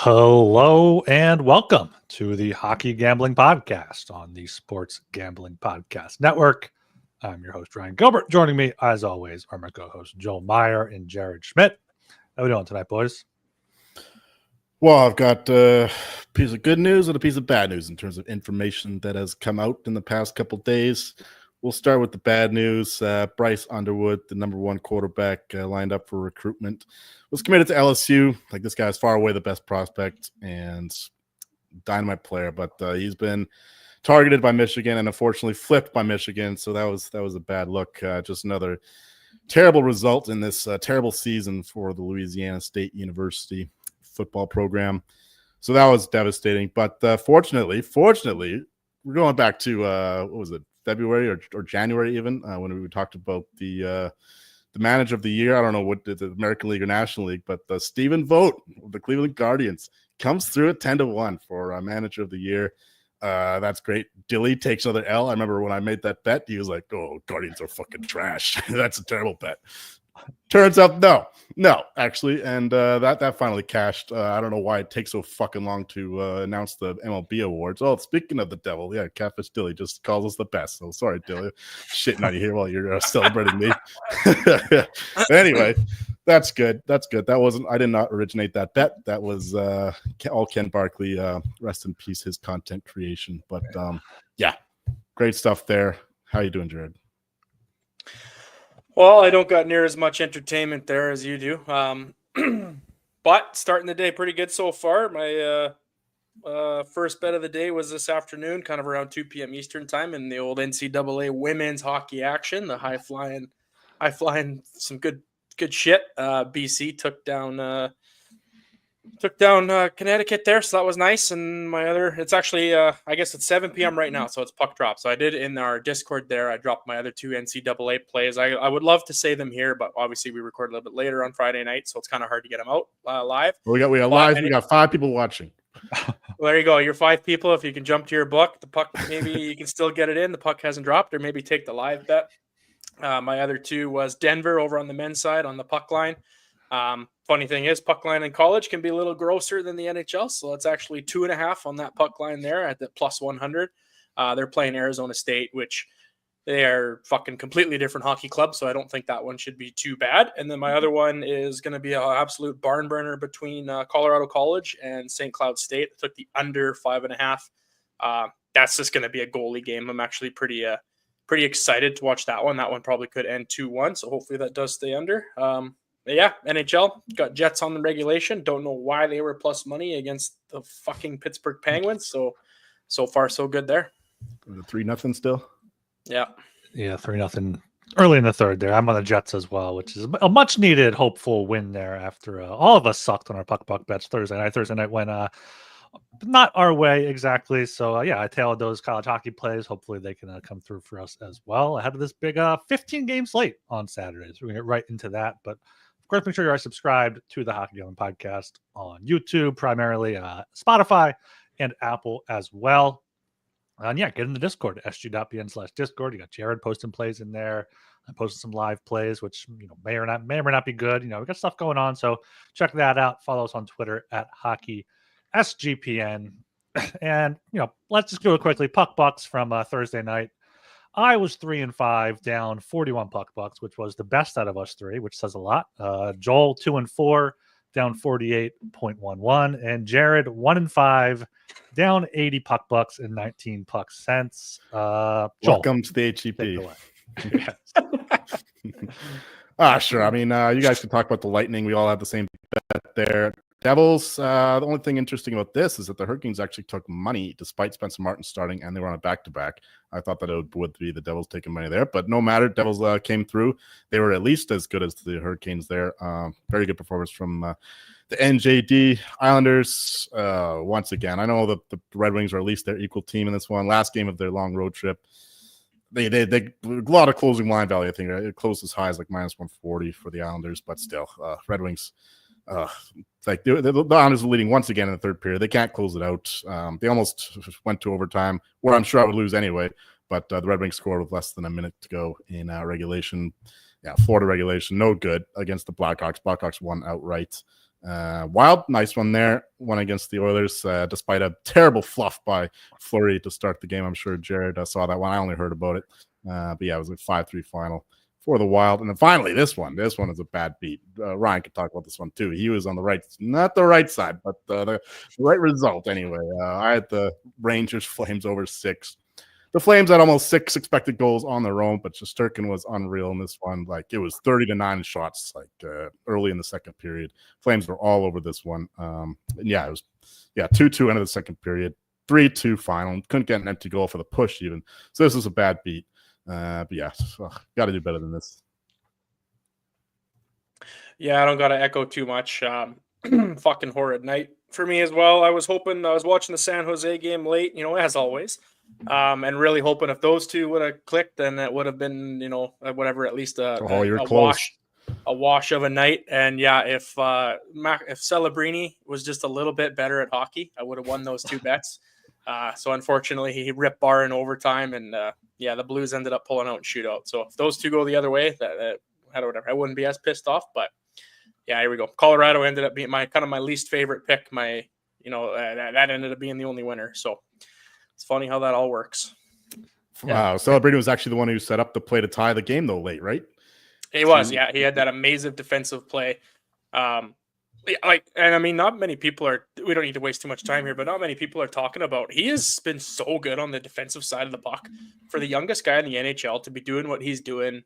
Hello and welcome to the Hockey Gambling Podcast on the Sports Gambling Podcast Network. I'm your host, Ryan Gilbert. Joining me, as always, are my co-hosts, Joel Meyer and Jared Schmidt. How are we doing tonight, boys? Well, I've got a piece of good news and a piece of bad news in terms of information that has come out in the past couple of days. We'll start with the bad news. Bryce Underwood, the number one quarterback, lined up for recruitment, was committed to LSU. Like, this guy's far away the best prospect and dynamite player, but he's been targeted by Michigan and unfortunately flipped by Michigan. So that was a bad look. Just another terrible result in this terrible season for the Louisiana State University football program. So that was devastating. But fortunately, we're going back to what was it? February or January even, when we talked about the manager of the year. I don't know what the American League or National League, but Stephen Vogt of the Cleveland Guardians comes through at 10-1 for manager of the year. That's great. Dilly takes another L. I remember when I made that bet, he was like, "Oh, Guardians are fucking trash." That's a terrible bet. Turns out, no, actually, and that finally cashed. I don't know why it takes so fucking long to announce the MLB awards. Oh, speaking of the devil, yeah, Catfish Dilly just calls us the best. So sorry, Dilly, shitting on you here while you're celebrating me. Anyway, that's good. That wasn't. I did not originate that bet. That was all Ken Barkley. Rest in peace, his content creation. But yeah, great stuff there. How you doing, Jared? Well, I don't got near as much entertainment there as you do. But starting the day pretty good so far. My first bet of the day was this afternoon, kind of around 2 p.m. Eastern time in the old NCAA women's hockey action, the high flying some good shit. BC took down Connecticut there, so that was nice. And my other, it's actually, I guess it's 7 p.m. right now, so it's puck drop. So I did in our Discord there, I dropped my other two NCAA plays. I would love to say them here, but obviously we record a little bit later on Friday night, so it's kind of hard to get them out live. We got 5 people watching. Well, there you go. You're 5 people. If you can jump to your book, the puck, maybe you can still get it in. The puck hasn't dropped, or maybe take the live bet. My other two was Denver over on the men's side on the puck line. Funny thing is, puck line in college can be a little grosser than the NHL, so it's actually 2.5 on that puck line there at the plus 100. They're playing Arizona State, which they are fucking completely different hockey club, so I don't think that one should be too bad. And then my other one is going to be an absolute barn burner between Colorado College and St. Cloud State. I took the under 5.5. That's just going to be a goalie game. I'm actually pretty excited to watch that one. That one probably could end 2-1, so hopefully that does stay under. Yeah, NHL got Jets on the regulation. Don't know why they were plus money against the fucking Pittsburgh Penguins. So far, so good there. 3-0 still. Yeah, 3-0 early in the third there. I'm on the Jets as well, which is a much needed, hopeful win there after all of us sucked on our puck bets Thursday night. Thursday night went not our way exactly. So yeah, I tailored those college hockey plays. Hopefully they can come through for us as well ahead of this big 15 game slate on Saturdays. We're gonna get right into that, but of course, make sure you are subscribed to the Hockey Gambling Podcast on YouTube, primarily Spotify and Apple as well. And yeah, get in the Discord, sg.pn/Discord. You got Jared posting plays in there. I posted some live plays, which may or may not be good. We got stuff going on, so check that out. Follow us on Twitter at HockeySGPN. And let's just go quickly. Puck bucks from Thursday night. I was 3-5, down 41 puck bucks, which was the best out of us three, which says a lot. Joel 2-4, down 48.11, and Jared 1-5, down 80 puck bucks and 19 puck cents. Welcome to the HEP. Sure. I mean, you guys can talk about the Lightning. We all have the same bet there. Devils, the only thing interesting about this is that the Hurricanes actually took money despite Spencer Martin starting, and they were on a back-to-back. I thought that it would be the Devils taking money there, but no matter. Devils came through. They were at least as good as the Hurricanes there. Very good performance from the NJD Islanders. Once again, I know that the Red Wings are at least their equal team in this one. Last game of their long road trip. They a lot of closing line value. I think it closed as high as like -140 for the Islanders, but still, Red Wings. Like the Islanders are leading once again in the third period. They can't close it out. They almost went to overtime, where I'm sure I would lose anyway. But the Red Wings scored with less than a minute to go in regulation. Yeah, Florida regulation, no good against the Blackhawks. Blackhawks won outright. Wild, nice one there. Won against the Oilers, despite a terrible fluff by Fleury to start the game. I'm sure Jared saw that one. I only heard about it. But yeah, it was a 5-3 final for the Wild. And then finally, this one is a bad beat. Ryan could talk about this one too. He was on the right, not the right side, but the right result anyway. I had the Rangers Flames over 6. The Flames had almost 6 expected goals on their own, but Shesterkin was unreal in this one. Like, it was 30-9 shots, like early in the second period. Flames were all over this one. And yeah, it was 2-2 end of the second period, 3-2 final. Couldn't get an empty goal for the push even. So this was a bad beat. But yeah, got to do better than this. Yeah, I don't got to echo too much. Fucking horrid night for me as well. I was watching the San Jose game late, as always, and really hoping if those two would have clicked, then it would have been, whatever, at least a wash of a night. And yeah, if Celebrini was just a little bit better at hockey, I would have won those two bets. So unfortunately, he ripped Bar in overtime, and the Blues ended up pulling out in shootout. So if those two go the other way, whatever, I wouldn't be as pissed off. But yeah, here we go. Colorado ended up being my least favorite pick. That ended up being the only winner. So it's funny how that all works. Wow, Celebrini was actually the one who set up the play to tie the game though late, right? He was, yeah. He had that amazing defensive play. Not many people we don't need to waste too much time here, but not many people are talking about, he has been so good on the defensive side of the puck for the youngest guy in the NHL to be doing what he's doing,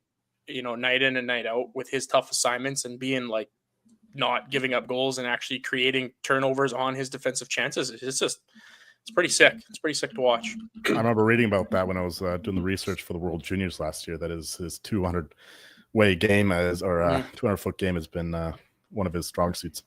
night in and night out with his tough assignments and being like not giving up goals and actually creating turnovers on his defensive chances. It's pretty sick. It's pretty sick to watch. I remember reading about that when I was doing the research for the World Juniors last year. That his 200-way game 200-foot game has been one of his strong suits.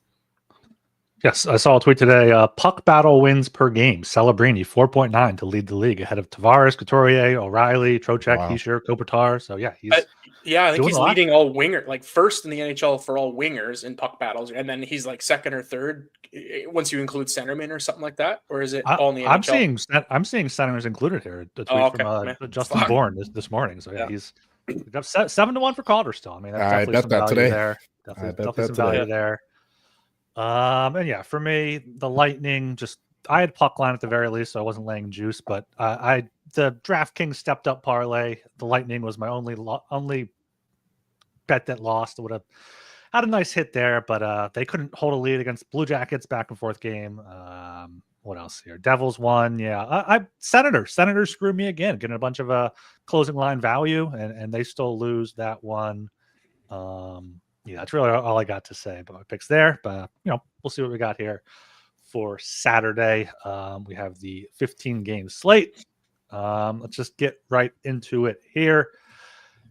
Yes, I saw a tweet today. Puck battle wins per game. Celebrini 4.9 to lead the league ahead of Tavares, Couturier, O'Reilly, Trocheck, Hischier, Kopitar. So yeah, I think he's leading all winger, like first in the NHL for all wingers in puck battles, and then he's like second or third once you include centerman or something like that. Or is it all in the NHL? I'm seeing centers included here. The tweet from Justin Bourne this morning. So yeah, he's got 7-1 for Calder still. I mean, that's definitely some value there. Definitely some value there. And yeah, for me, the Lightning I had puck line at the very least, so I wasn't laying juice, but the DraftKings stepped up parlay. The Lightning was my only bet that lost. I would have had a nice hit there, but they couldn't hold a lead against Blue Jackets back and forth game. What else here? Devils won. Yeah, Senators screwed me again, getting a bunch of closing line value, and they still lose that one. Yeah, that's really all I got to say about my picks there. But we'll see what we got here for Saturday. We have the 15-game slate. Let's just get right into it here.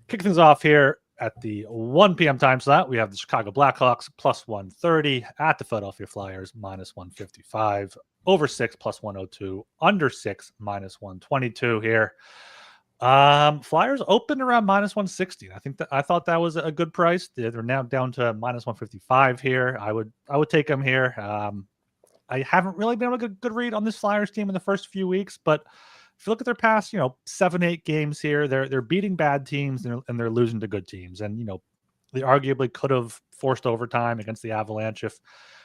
Kick things off here at the 1 p.m. time slot. We have the Chicago Blackhawks plus 130 at the Philadelphia Flyers minus 155. Over 6 plus 102. Under 6 minus 122 here. Flyers opened around minus 160. I thought that was a good price. They're now down to minus 155 here. I would take them here. I haven't really been able to get a good read on this Flyers team in the first few weeks, but if you look at their past, 7-8 games here, they're beating bad teams and they're losing to good teams. And they arguably could have forced overtime against the Avalanche if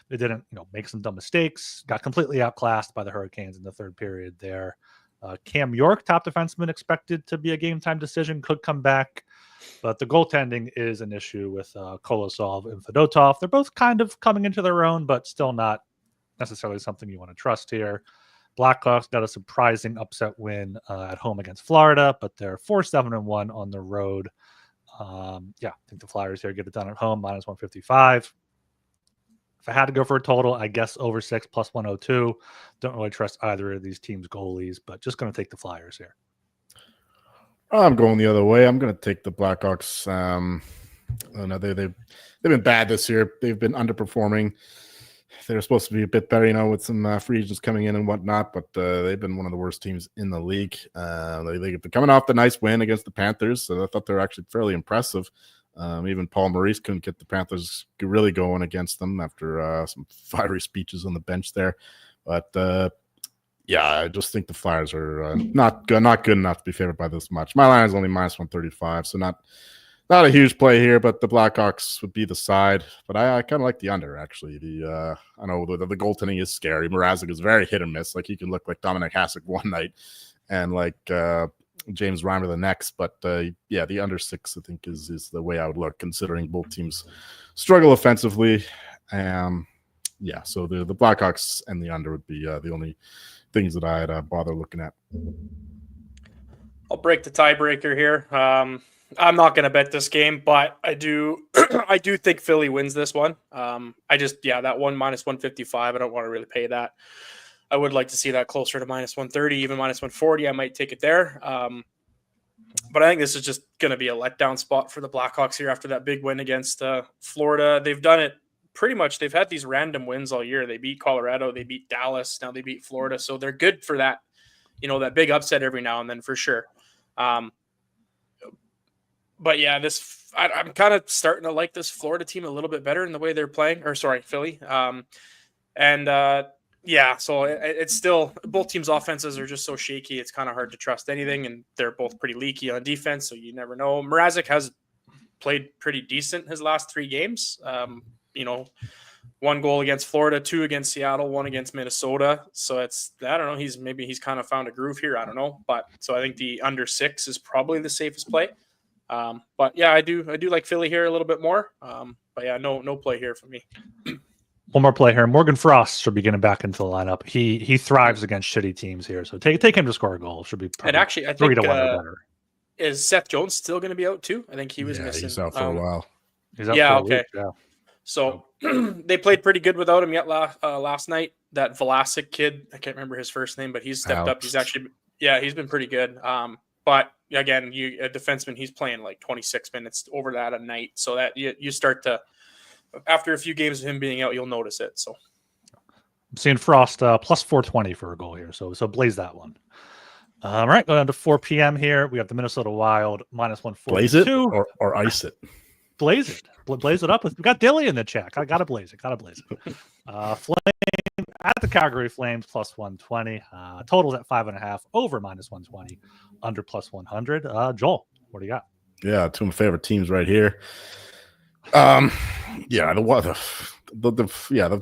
they didn't, make some dumb mistakes. Got completely outclassed by the Hurricanes in the third period there. Cam York, top defenseman, expected to be a game-time decision, could come back. But the goaltending is an issue with Kolosov and Fedotov. They're both kind of coming into their own, but still not necessarily something you want to trust here. Blackhawks got a surprising upset win at home against Florida, but they're 4-7-1 on the road. I think the Flyers here get it done at home, minus 155. If I had to go for a total, I guess over 6 plus 102. Don't really trust either of these teams' goalies, but just going to take the Flyers here. I'm going the other way. I'm going to take the Blackhawks. They've been bad this year. They've been underperforming. They're supposed to be a bit better, with some free agents coming in and whatnot, but they've been one of the worst teams in the league. They've been coming off the nice win against the Panthers, so I thought they were actually fairly impressive. Even Paul Maurice couldn't get the Panthers really going against them after some fiery speeches on the bench there. But I just think the Flyers are not good enough to be favored by this much. My line is only minus 135, so not a huge play here, but the Blackhawks would be the side. But I kind of like the under, actually. I know the goaltending is scary. Mrazek is very hit or miss. Like, he can look like Dominic Hasek one night and like James Reimer the next. But the under 6, I think, is the way I would look, considering both teams struggle offensively. So the Blackhawks and the under would be the only things that I'd bother looking at. I'll break the tiebreaker here. I'm not going to bet this game, but I do I do think Philly wins this one. That one minus 155, I don't want to really pay that. I would like to see that closer to minus 130, even minus 140. I might take it there. But I think this is just going to be a letdown spot for the Blackhawks here after that big win against Florida. They've done it pretty much. They've had these random wins all year. They beat Colorado, they beat Dallas, now they beat Florida. So they're good for that, that big upset every now and then for sure. But yeah, I'm kind of starting to like this Florida team a little bit better in the way they're playing. Philly. So it's still, both teams' offenses are just so shaky. It's kind of hard to trust anything, and they're both pretty leaky on defense, so you never know. Mrazek has played pretty decent his last 3 games. 1 goal against Florida, 2 against Seattle, 1 against Minnesota. So I don't know. He's kind of found a groove here. I don't know. But so I think the under 6 is probably the safest play. I do like Philly here a little bit more. No play here for me. One more play here. Morgan Frost should be getting back into the lineup. He thrives against shitty teams here. So take him to score a goal. Should be and actually, I think 3 to 1 or better. Is Seth Jones still going to be out too? I think he was missing. He's out for a while. He's out for a week, yeah. So they played pretty good without him yet last night. That Vlasic kid, I can't remember his first name, but he's stepped up. He's actually, he's been pretty good. But again, a defenseman, he's playing like 26 minutes over that a night. So that you start to, after a few games of him being out, you'll notice it. So I'm seeing Frost plus 420 for a goal here. So blaze that one. All right, going on to 4 p.m. here. We have the Minnesota Wild minus 142. Blaze it or ice it. Blaze it. Blaze it up. We got Dilly in the chat. I got to blaze it. Flame at the Calgary Flames plus 120. Totals at 5.5. Over minus 120. Under plus 100. Joel, what do you got? Yeah, 2 of my favorite teams right here. The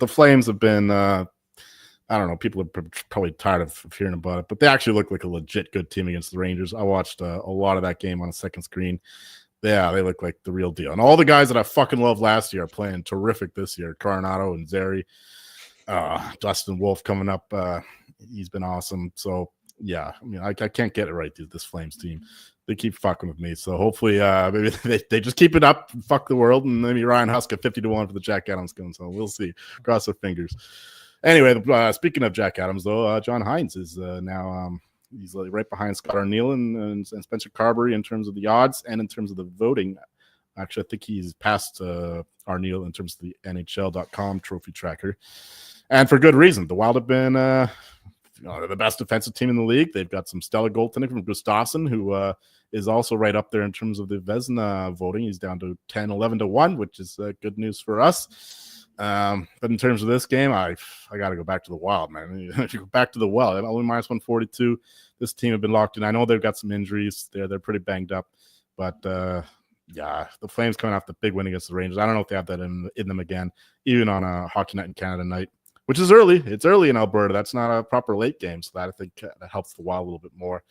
Flames have been. I don't know. People are probably tired of hearing about it, but they actually look like a legit good team against the Rangers. I watched a lot of that game on a second screen. Yeah, they look like the real deal. And all the guys that I fucking loved last year are playing terrific this year. Coronado and Zeri. Dustin Wolf coming up. He's been awesome. So, yeah, I mean, I can't get it right, dude, this Flames team. They keep fucking with me. So, hopefully, maybe they just keep it up, fuck the world, and maybe Ryan Husk at 50-1 for the Jack Adams gun. So, we'll see. Cross our fingers. Anyway, speaking of Jack Adams, though, John Hines is now he's right behind Scott Arniel and Spencer Carberry in terms of the odds and in terms of the voting. Actually, I think he's passed Arniel in terms of the NHL.com trophy tracker. And for good reason. The Wild have been they're the best defensive team in the league. They've got some stellar goaltending from Gustafsson, who is also right up there in terms of the Vezina voting. He's down to 10-11-1, which is good news for us. But in terms of this game, I got to go back to the Wild, man. If you go back to the well, only minus 142. This team have been locked in. I know they've got some injuries. They're pretty banged up, but the Flames coming off the big win against the Rangers. I don't know if they have that in them again, even on a Hockey Night in Canada night, which is early. It's early in Alberta. That's not a proper late game, so that I think that helps the Wild a little bit more.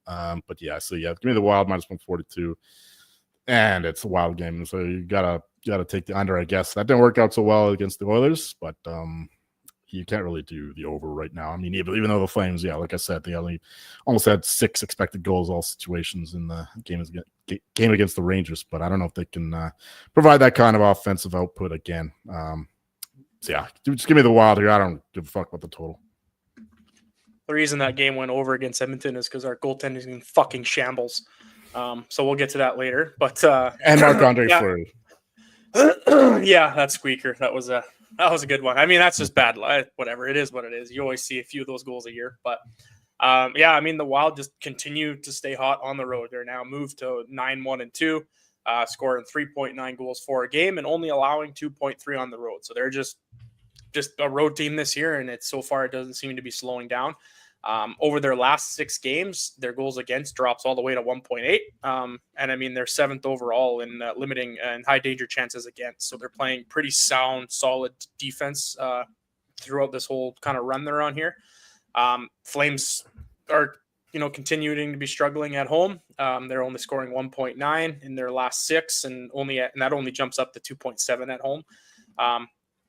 Give me the Wild minus 142, and it's a Wild game, so you gotta take the under, I guess. That didn't work out so well against the Oilers, but you can't really do the over right now. I mean, even though the Flames, like I said, they only almost had 6 expected goals all situations in the game against the Rangers, but I don't know if they can provide that kind of offensive output again. So yeah, just give me the Wild here. I don't give a fuck about the total. The reason that game went over against Edmonton is because our goaltending is in fucking shambles. So we'll get to that later. But and Marc-Andre yeah. Fleury. Yeah, that squeaker. That was a good one. I mean, that's just bad. Whatever. It is what it is. You always see a few of those goals a year. But yeah, I mean, the Wild just continue to stay hot on the road. They're now moved to 9-1-2, scoring 3.9 goals for a game and only allowing 2.3 on the road. So they're just a road team this year, and so far it doesn't seem to be slowing down. Over their last 6 games, their goals against drops all the way to 1.8. And I mean, they're 7th overall in limiting and high danger chances against. So they're playing pretty sound, solid defense throughout this whole kind of run they're on here. Flames are, continuing to be struggling at home. They're only scoring 1.9 in their last 6, and that only jumps up to 2.7 at home.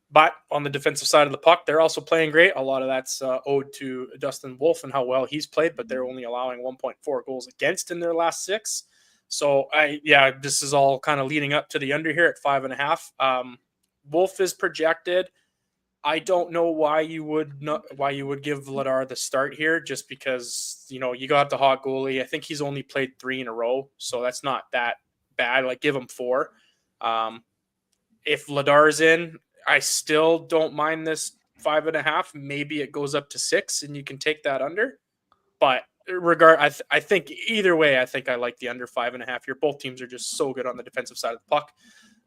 But on the defensive side of the puck, they're also playing great. A lot of that's owed to Dustin Wolf and how well he's played, but they're only allowing 1.4 goals against in their last 6. So this is all kind of leading up to the under here at 5.5. Wolf is projected. I don't know why you would give Vladar the start here, just because, you got the hot goalie. I think he's only played 3 in a row, so that's not that bad. Like, give him 4. If Vladar's in, I still don't mind this 5.5. Maybe it goes up to 6 and you can take that under. But I think either way, I think I like the under 5.5 here. Both teams are just so good on the defensive side of the puck.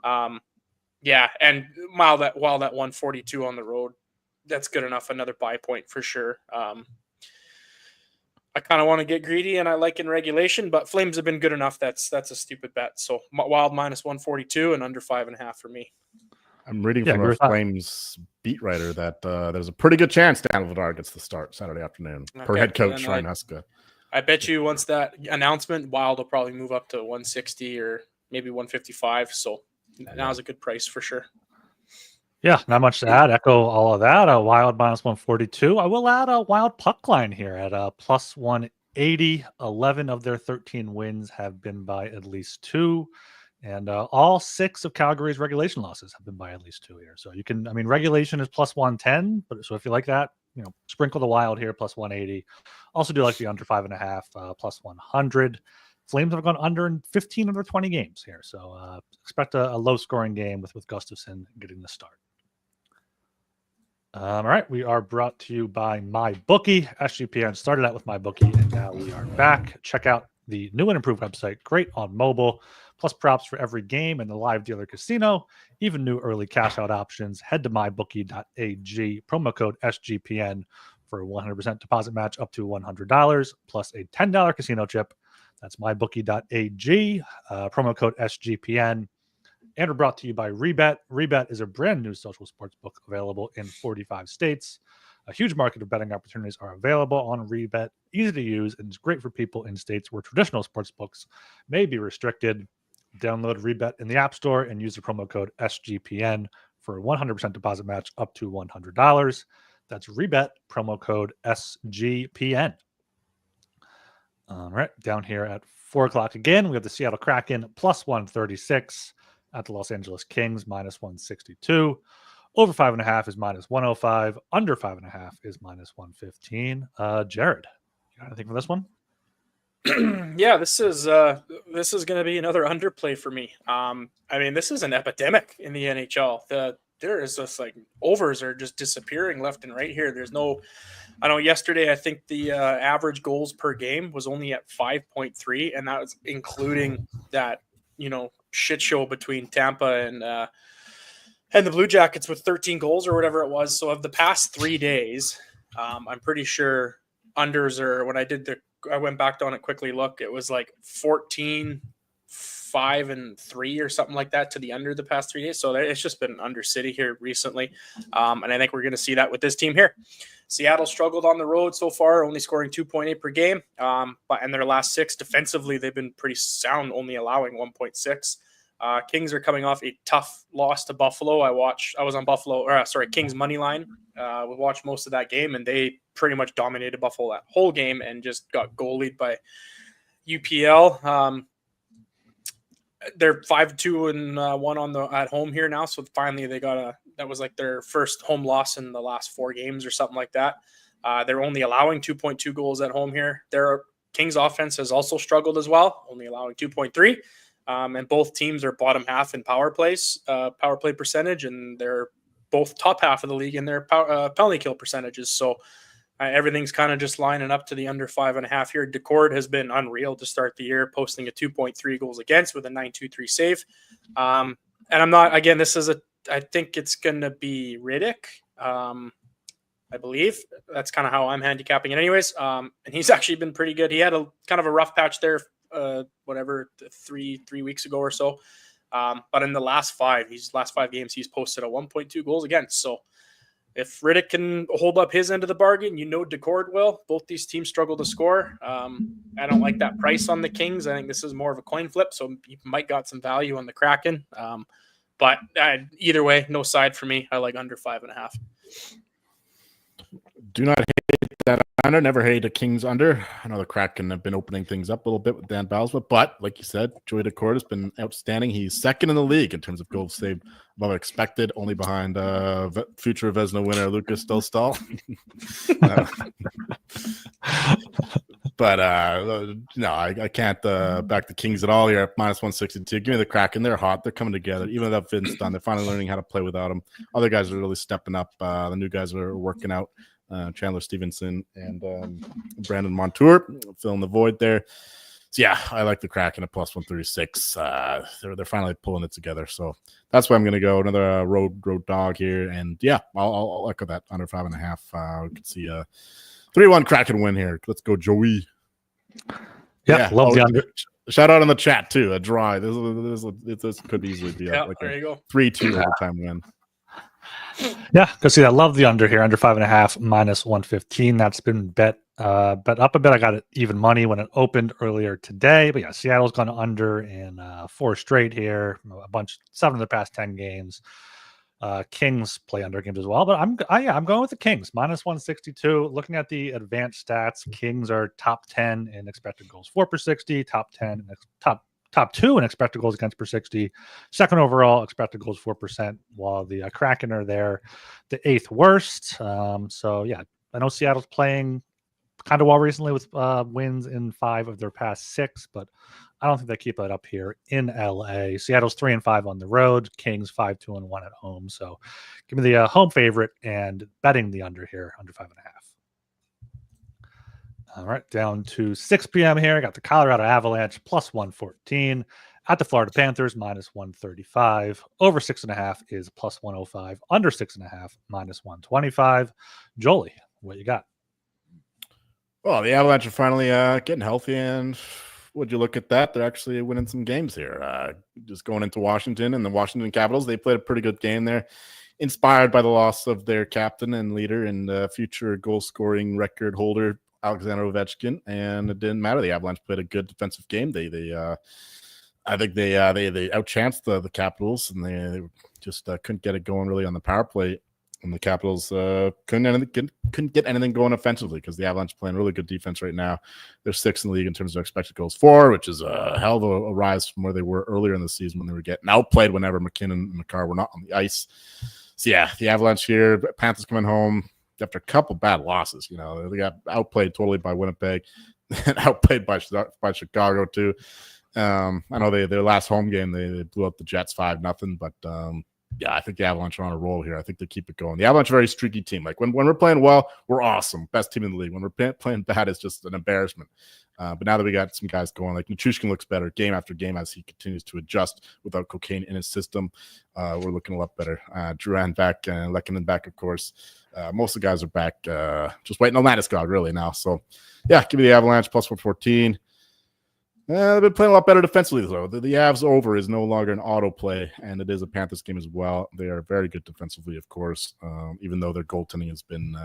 And while that 142 on the road, that's good enough. Another buy point for sure. I kind of want to get greedy, and I like in regulation, but Flames have been good enough. That's a stupid bet. So Wild minus 142 and under 5.5 for me. I'm reading from our Flames beat writer that there's a pretty good chance Dan Vladar gets the start Saturday afternoon per head coach Ryan Huska. I bet you once that announcement, Wild will probably move up to 160 or maybe 155. So now's a good price for sure. Yeah, not much to add. Echo all of that. A Wild minus 142. I will add a Wild puck line here at a plus 180. 11 of their 13 wins have been by at least 2. And all 6 of Calgary's regulation losses have been by at least 2 here. So regulation is plus 110. But so if you like that, sprinkle the Wild here, plus 180. Also do like the under 5.5, plus 100. Flames have gone under in 15 of their 20 games here. So expect a low scoring game with Gustafsson getting the start. All right, we are brought to you by MyBookie. SGPN started out with MyBookie, and now we are back. Check out the new and improved website, great on mobile, plus props for every game and the live dealer casino, even new early cash out options. Head to mybookie.ag, promo code SGPN for a 100% deposit match up to $100, plus a $10 casino chip. That's mybookie.ag, promo code SGPN. And we're brought to you by Rebet. Rebet is a brand new social sports book available in 45 states. A huge market of betting opportunities are available on Rebet. Easy to use, and it's great for people in states where traditional sports books may be restricted. Download Rebet in the App Store and use the promo code SGPN for a 100% deposit match up to $100. That's Rebet, promo code SGPN. All right, down here at 4 o'clock again, we have the Seattle Kraken plus 136 at the Los Angeles Kings minus 162. Over 5.5 is minus 105. Under 5.5 is minus 115. Jared, you got anything for this one? Yeah, this is going to be another underplay for me. This is an epidemic in the NHL. There is just like overs are just disappearing left and right here. There's no, I know yesterday I think the average goals per game was only at 5.3, and that was including that shit show between Tampa and the Blue Jackets with 13 goals or whatever it was. So of the past 3 days, I'm pretty sure unders are, when I went back on it quickly, look, it was like 14, 5 and 3 or something like that to the under the past 3 days. So it's just been under city here recently. And I think we're going to see that with this team here. Seattle struggled on the road so far, only scoring 2.8 per game. But in their last 6 defensively, they've been pretty sound, only allowing 1.6. Kings are coming off a tough loss to Buffalo. I was on Kings money line. We watched most of that game, and they pretty much dominated Buffalo that whole game and just got goalied by UPL. They're 5-2-1 at home here now, so finally they got That was like their first home loss in the last 4 games or something like that. They're only allowing 2.2 goals at home here. Their Kings offense has also struggled as well, only allowing 2.3. And both teams are bottom half in power play percentage, and they're both top half of the league in their penalty kill percentages. So everything's kind of just lining up to the under 5.5 here. Decord has been unreal to start the year, posting a 2.3 goals against with a 9.23 save. And I'm not, again, I think it's going to be Riddick. I believe that's kind of how I'm handicapping it anyways. And he's actually been pretty good. He had a kind of a rough patch there, three weeks ago or so. But in the last 5 games, he's posted a 1.2 goals against. So if Riddick can hold up his end of the bargain, Decord will. Both these teams struggle to score. I don't like that price on the Kings. I think this is more of a coin flip, so you might got some value on the Kraken. But either way, no side for me. I like under 5.5. Do not hate that under. Never hate a Kings under. I know the Kraken have been opening things up a little bit with Dan Balsma, but like you said, Joey Decord has been outstanding. He's second in the league in terms of goals saved above expected, only behind future Vezina winner Lucas Dostal. But no, I can't back the Kings at all here at minus 162. Give me the Kraken. They're hot. They're coming together. Even without Vince Dunn, they're finally learning how to play without him. Other guys are really stepping up. The new guys are working out. Chandler Stevenson and Brandon Montour filling the void there. So yeah, I like the Kraken at plus 136. They're finally pulling it together. So that's why I'm going to go another road dog here. And yeah, I'll echo that under 5.5. We could see a 3-1 Kraken win here. Let's go, Joey. Yeah, love the under. Shout out in the chat too. A draw. This could easily be like there you go. 3-2 overtime win. Yeah, go see that. Love the under here, under 5.5, minus 115. That's been bet up a bit. I got it even money when it opened earlier today. But yeah, Seattle's gone under in 4 straight here. 7 of the past 10 games. Kings play under games as well, but I'm going with the Kings minus 162. Looking at the advanced stats, Kings are top 10 in expected goals for per 60, top 10 in top 2 in expected goals against per 60, second overall expected goals 4%, while the Kraken are there, the 8th worst. So yeah, I know Seattle's playing kind of well recently with wins in 5 of their past 6, but I don't think they keep it up here in LA. Seattle's 3-5 on the road, Kings 5-2-1 at home. So give me the home favorite and betting the under here, under 5.5. All right, down to 6 p.m. here. I got the Colorado Avalanche plus 114 at the Florida Panthers minus 135. Over 6.5 is plus 105. Under 6.5 minus 125. Jolie, what you got? Well, the Avalanche are finally getting healthy, and would you look at that? They're actually winning some games here. Just going into Washington and the Washington Capitals, they played a pretty good game there, inspired by the loss of their captain and leader and future goal-scoring record holder, Alexander Ovechkin, and it didn't matter. The Avalanche played a good defensive game. I think they outchanced the Capitals, and they just couldn't get it going really on the power play. And the Capitals couldn't get anything going offensively because the Avalanche playing really good defense right now. They're 6th in the league in terms of expected goals for, which is a hell of a rise from where they were earlier in the season when they were getting outplayed whenever McKinnon and McCarr were not on the ice. So yeah, the Avalanche here, Panthers coming home after a couple bad losses. They got outplayed totally by Winnipeg and outplayed by Chicago too. I know their last home game they blew up the Jets 5-0, but yeah, I think the Avalanche are on a roll here. I think they keep it going. The Avalanche are a very streaky team. Like when we're playing well, we're awesome, best team in the league. When we're playing bad, it's just an embarrassment. But now that we got some guys going, like Nichushkin looks better game after game as he continues to adjust without cocaine in his system. We're looking a lot better. Duran back and Lehkonen back, of course. Most of the guys are back. Just waiting on Landeskog really now. So yeah, give me the Avalanche plus 114. They've been playing a lot better defensively, though. The Avs over is no longer an autoplay, and it is a Panthers game as well. They are very good defensively, of course, even though their goaltending has been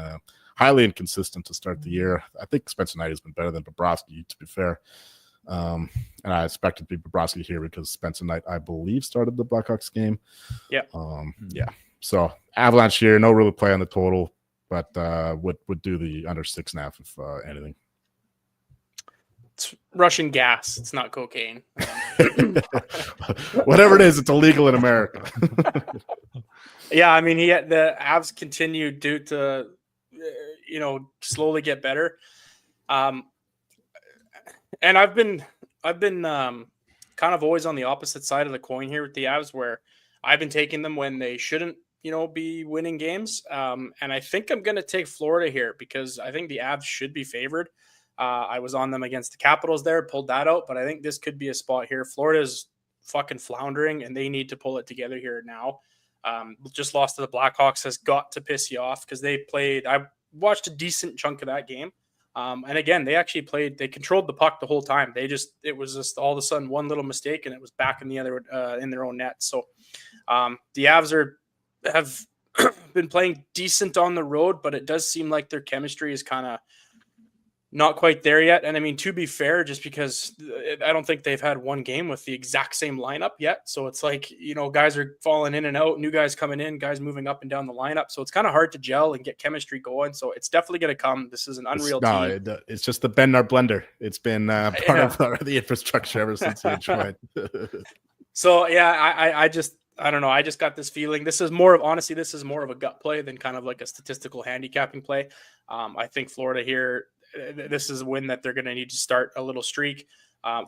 highly inconsistent to start the year. I think Spencer Knight has been better than Bobrovsky, to be fair. And I expect it to be Bobrovsky here because Spencer Knight, I believe, started the Blackhawks game. Yeah. Yeah. So Avalanche here, no real play on the total, but would do the under 6.5 if anything. It's Russian gas. It's not cocaine. Whatever it is, it's illegal in America. Yeah, I mean, the Avs continued to slowly get better. And I've been kind of always on the opposite side of the coin here with the Avs, where I've been taking them when they shouldn't, be winning games. And I think I'm going to take Florida here because I think the Avs should be favored. I was on them against the Capitals there, pulled that out, but I think this could be a spot here. Florida's fucking floundering, and they need to pull it together here now. Just lost to the Blackhawks has got to piss you off because I watched a decent chunk of that game. And again, they controlled the puck the whole time. It was just all of a sudden one little mistake and it was back in in their own net. So the Avs have been playing decent on the road, but it does seem like their chemistry is kind of not quite there yet. And I mean, to be fair, just because I don't think they've had one game with the exact same lineup yet. So it's like, guys are falling in and out, new guys coming in, guys moving up and down the lineup. So it's kind of hard to gel and get chemistry going. So it's definitely going to come. This is an unreal team. It's just the bend our blender. It's been part of the infrastructure ever since he joined. So yeah, I don't know. I just got this feeling. This is more of a gut play than kind of like a statistical handicapping play. I think Florida here, this is a win that they're going to need to start a little streak.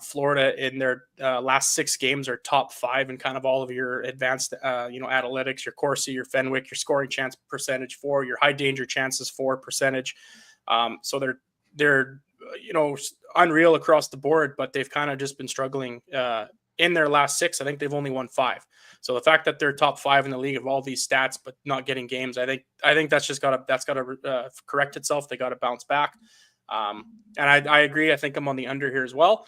Florida in their last 6 games are top 5 in kind of all of your advanced, analytics, your Corsi, your Fenwick, your scoring chance percentage 4, your high danger chances 4 percentage. So they're unreal across the board, but they've kind of just been struggling in their last 6. I think they've only won 5. So the fact that they're top 5 in the league of all these stats, but not getting games, I think that's got to correct itself. They got to bounce back. And I agree. I think I'm on the under here as well.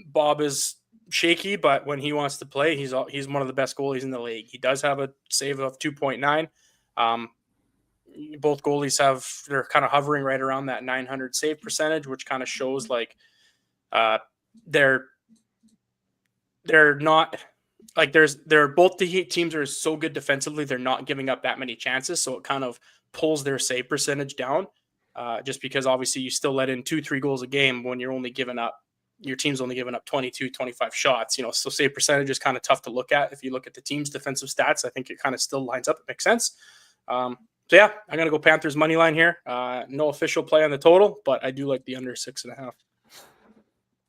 Bob is shaky, but when he wants to play, he's one of the best goalies in the league. He does have a save of 2.9. Both goalies they're kind of hovering right around that 900 save percentage, which kind of shows like they're not like they're both the teams are so good defensively. They're not giving up that many chances. So it kind of pulls their save percentage down. Just because obviously you still let in 2-3 goals a game when your team's only giving up 22, 25 shots, so save percentage is kind of tough to look at. If you look at the team's defensive stats, I think it kind of still lines up. It makes sense. So yeah, I'm going to go Panthers money line here. No official play on the total, but I do like the under 6.5.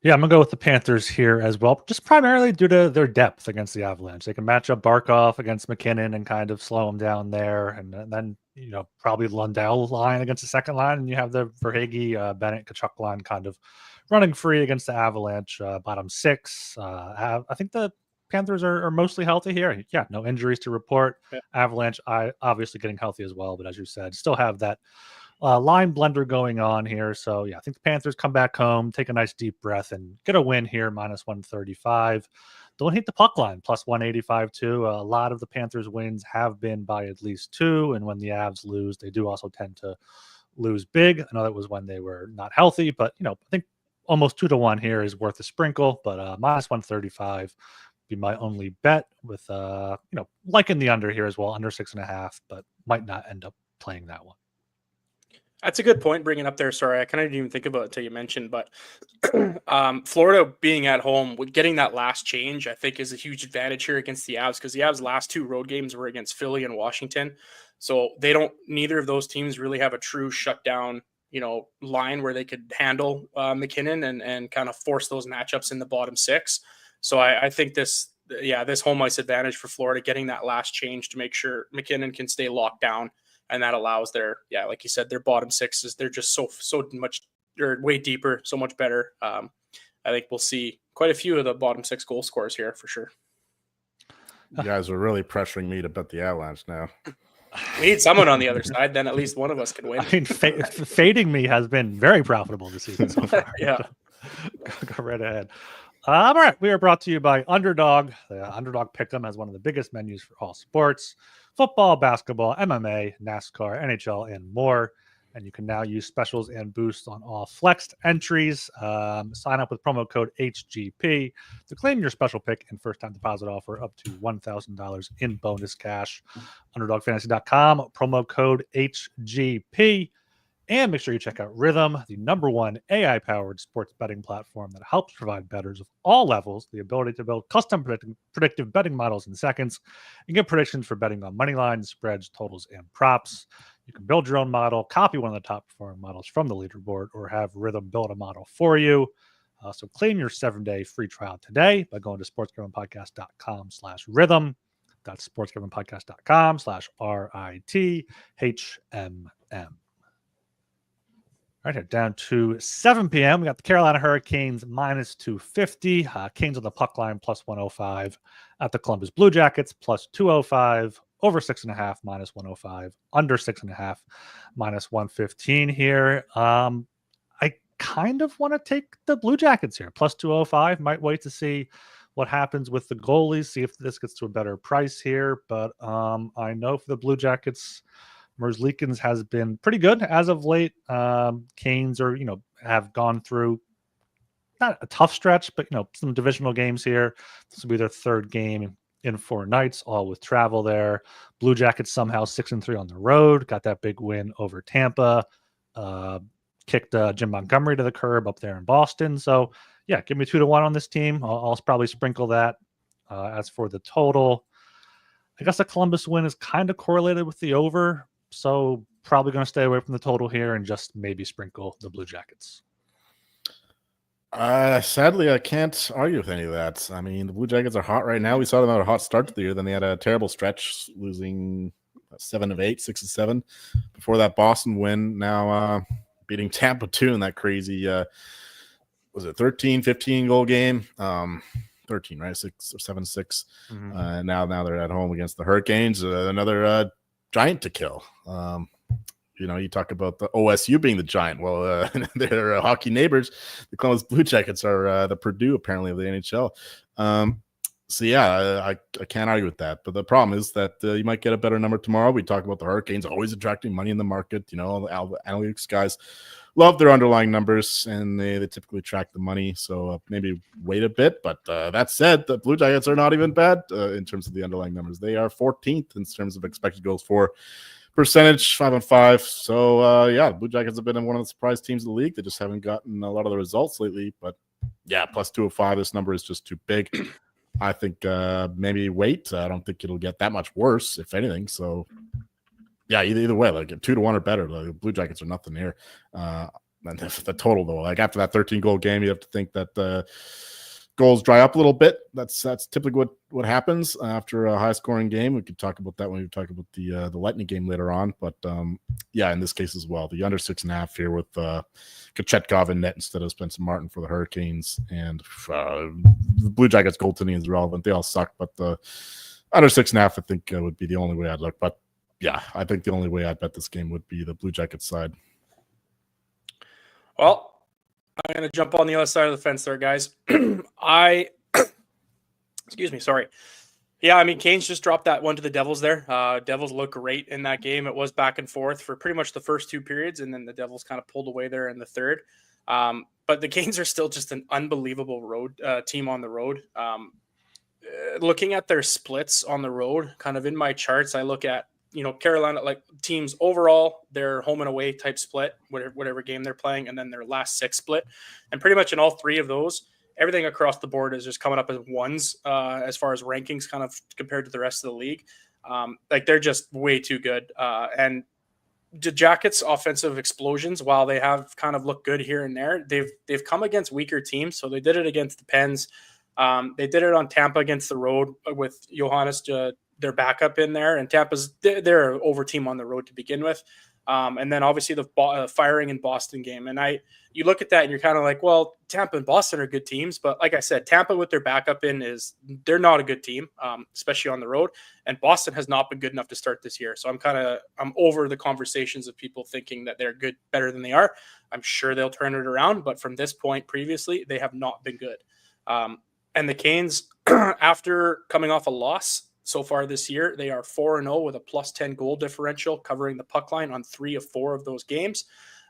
Yeah, I'm going to go with the Panthers here as well, just primarily due to their depth against the Avalanche. They can match up Barkov against McKinnon and kind of slow him down there. And then, probably Lundell line against the second line. And you have the Verhaeghe, Bennett, Kachuk line kind of running free against the Avalanche, bottom 6. I think the Panthers are mostly healthy here. Yeah, no injuries to report. Yeah. Avalanche obviously getting healthy as well. But as you said, still have that line blender going on here. So yeah, I think the Panthers come back home, take a nice deep breath, and get a win here, -135. Don't hate the puck line, +185 too. A lot of the Panthers wins have been by at least 2, and when the Avs lose, they do also tend to lose big. I know that was when they were not healthy, but I think almost 2-1 here is worth a sprinkle. But -135 be my only bet with liking the under here as well, under 6.5, but might not end up playing that one. That's a good point bringing up there. Sorry, I kind of didn't even think about it until you mentioned, but Florida being at home, getting that last change, I think is a huge advantage here against the Avs because the Avs' last 2 road games were against Philly and Washington. So neither of those teams really have a true shutdown, line where they could handle McKinnon and kind of force those matchups in the bottom 6. So I think this home ice advantage for Florida, getting that last change to make sure McKinnon can stay locked down. And that allows like you said, their bottom 6 they're just so much, or way deeper, so much better. I think we'll see quite a few of the bottom 6 goal scorers here for sure. You guys are really pressuring me to bet the Avalanche now. We need someone on the other side, then at least one of us can win. I mean, fading me has been very profitable this season so far. Yeah. Go right ahead. All right, we are brought to you by Underdog. The Underdog Pick'em has one of the biggest menus for all sports. Football, basketball, MMA, NASCAR, NHL, and more. And you can now use specials and boosts on all flexed entries. Sign up with promo code HGP to claim your special pick and first-time deposit offer up to $1,000 in bonus cash. UnderdogFantasy.com, promo code HGP. And make sure you check out Rhythm, the #1 AI-powered sports betting platform that helps provide bettors of all levels the ability to build custom predictive betting models in seconds and get predictions for betting on money lines, spreads, totals, and props. You can build your own model, copy one of the top performing models from the leaderboard, or have Rhythm build a model for you. So claim your 7-day free trial today by going to sportsgamblingpodcast.com/rhythm. That's sportsgamblingpodcast.com/RITHMM. Right here, down to 7 p.m. We got the Carolina Hurricanes -250. Canes on the puck line +105. At the Columbus Blue Jackets +205. Over 6.5 -105. Under 6.5 -115 here. I kind of want to take the Blue Jackets here +205. Might wait to see what happens with the goalies. See if this gets to a better price here. But I know for the Blue Jackets, Merzlikins has been pretty good as of late. Canes are, have gone through not a tough stretch, but some divisional games here. This will be their third game in 4 nights, all with travel there. Blue Jackets somehow 6-3 on the road. Got that big win over Tampa. Kicked Jim Montgomery to the curb up there in Boston. So yeah, give me 2-1 on this team. I'll probably sprinkle that. As for the total, I guess the Columbus win is kind of correlated with the over. So probably going to stay away from the total here and just maybe sprinkle the Blue Jackets. Sadly, I can't argue with any of that. I mean, the Blue Jackets are hot right now. We saw them have a hot start to the year. Then they had a terrible stretch, losing 7 of 8, 6 of 7 before that Boston win. Now beating Tampa 2 in that crazy, was it 13, 15 goal game? 13, right? 6 or 7-6. Mm-hmm. Now they're at home against the Hurricanes. Another giant to kill. You talk about the OSU being the giant. Well, they're hockey neighbors. The Columbus Blue Jackets are the Purdue, apparently, of the NHL. So, yeah, I can't argue with that. But the problem is that you might get a better number tomorrow. We talk about the Hurricanes always attracting money in the market. The analytics guys love their underlying numbers, and they typically track the money. So maybe wait a bit. But that said, the Blue Jackets are not even bad in terms of the underlying numbers. They are 14th in terms of expected goals for percentage, 5-on-5. So, the Blue Jackets have been one of the surprise teams in the league. They just haven't gotten a lot of the results lately. But, yeah, +205, this number is just too big. I think maybe wait. I don't think it'll get that much worse, if anything. So, yeah, either way, like 2-1 or better. The Blue Jackets are nothing here. And the total, though, like after that 13-goal game, you have to think that goals dry up a little bit. That's typically what happens after a high-scoring game. We could talk about that when we talk about the Lightning game later on. But, in this case as well, the under 6.5 here with Kochetkov in net instead of Spencer Martin for the Hurricanes. And the Blue Jackets goaltending is relevant. They all suck, but the under 6.5, I think, would be the only way I'd look. But, yeah, I think the only way I'd bet this game would be the Blue Jackets side. Well, I'm going to jump on the other side of the fence there, guys. Excuse me, sorry. Yeah, I mean, Canes just dropped that one to the Devils there. Devils look great in that game. It was back and forth for pretty much the first 2 periods, and then the Devils kind of pulled away there in the third. But the Canes are still just an unbelievable road team on the road. Looking at their splits on the road, kind of in my charts, I look at, Carolina, like teams overall, their home and away type split, whatever game they're playing, and then their last 6 split. And pretty much in all 3 of those, everything across the board is just coming up as ones as far as rankings kind of compared to the rest of the league. They're just way too good. And the Jackets' offensive explosions, while they have kind of looked good here and there, they've come against weaker teams. So they did it against the Pens. They did it on Tampa against the road with Johannes, their backup in there. And Tampa's, they're an over team on the road to begin with. And then obviously the firing in Boston game. And you look at that and you're kind of like, well, Tampa and Boston are good teams. But like I said, Tampa with their backup they're not a good team, especially on the road. And Boston has not been good enough to start this year. So I'm over the conversations of people thinking that they're good, better than they are. I'm sure they'll turn it around. But from this point previously, they have not been good. And the Canes, after coming off a loss so far this year, they are 4-0 with a +10 goal differential, covering the puck line on 3 of 4 of those games.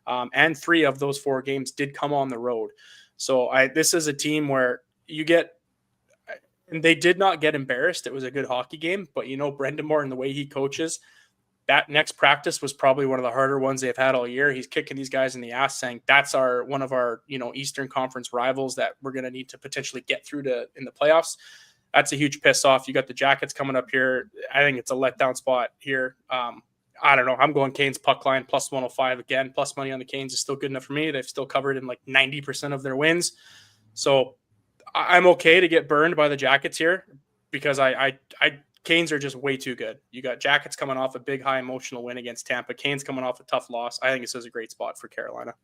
And 3 of those 4 games did come on the road. So this is a team where and they did not get embarrassed. It was a good hockey game, but Brendan Moore and the way he coaches, that next practice was probably one of the harder ones they've had all year. He's kicking these guys in the ass, saying that's one of our Eastern Conference rivals that we're going to need to potentially get through in the playoffs. That's a huge piss off. You got the Jackets coming up here. I think it's a letdown spot here. I don't know. I'm going Canes puck line plus 105 again. Plus money on the Canes is still good enough for me. They've still covered in like 90% of their wins. So I'm okay to get burned by the Jackets here because Canes are just way too good. You got Jackets coming off a big, high emotional win against Tampa. Canes coming off a tough loss. I think this is a great spot for Carolina.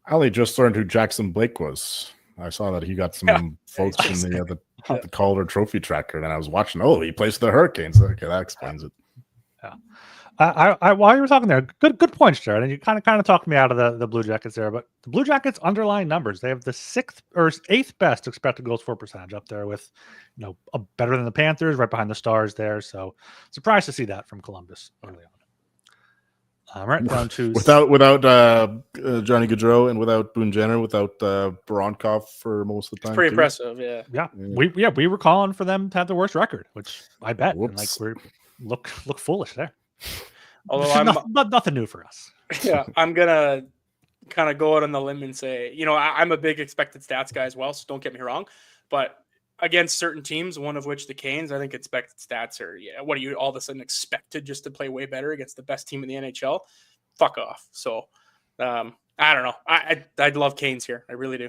I only just learned who Jackson Blake was. I saw that he got some folks in the Calder Trophy tracker, and I was watching. Oh, he plays for the Hurricanes. Okay, that explains it. Yeah. I while you were talking there, good points, Jared. And you kind of talked me out of the Blue Jackets there, but the Blue Jackets underlying numbers, they have the 6th or 8th best expected goals for percentage up there with, better than the Panthers, right behind the Stars there. So surprised to see that from Columbus early on. Right down to without Johnny Gaudreau and without Boone Jenner, without Boronkov for most of the time. It's pretty impressive, yeah. We were calling for them to have the worst record, which I bet. And we look foolish there. Although nothing new for us. Yeah, I'm gonna kind of go out on the limb and say, I'm a big expected stats guy as well, so don't get me wrong. But against certain teams, one of which the Canes, I think expected stats are, what are you all of a sudden expected just to play way better against the best team in the NHL? Fuck off. So I don't know. I'd love Canes here. I really do.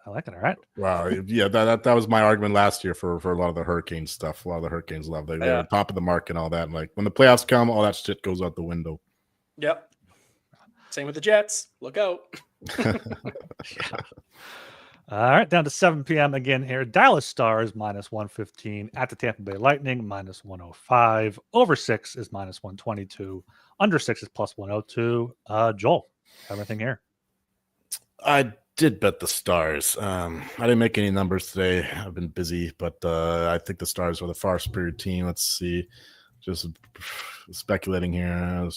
I like it. All right. Wow. Yeah, that was my argument last year for a lot of the Hurricanes stuff. A lot of the Hurricanes love. They're top of the mark and all that. And like when the playoffs come, all that shit goes out the window. Yep. Same with the Jets. Look out. Yeah. All right, down to 7 p.m. again here. Dallas Stars minus 115 at the Tampa Bay Lightning minus 105. Over 6 is minus 122. Under 6 is plus 102. Joel, everything here. I did bet the Stars. I didn't make any numbers today. I've been busy, but I think the Stars are the far superior team. Let's see. Just speculating here.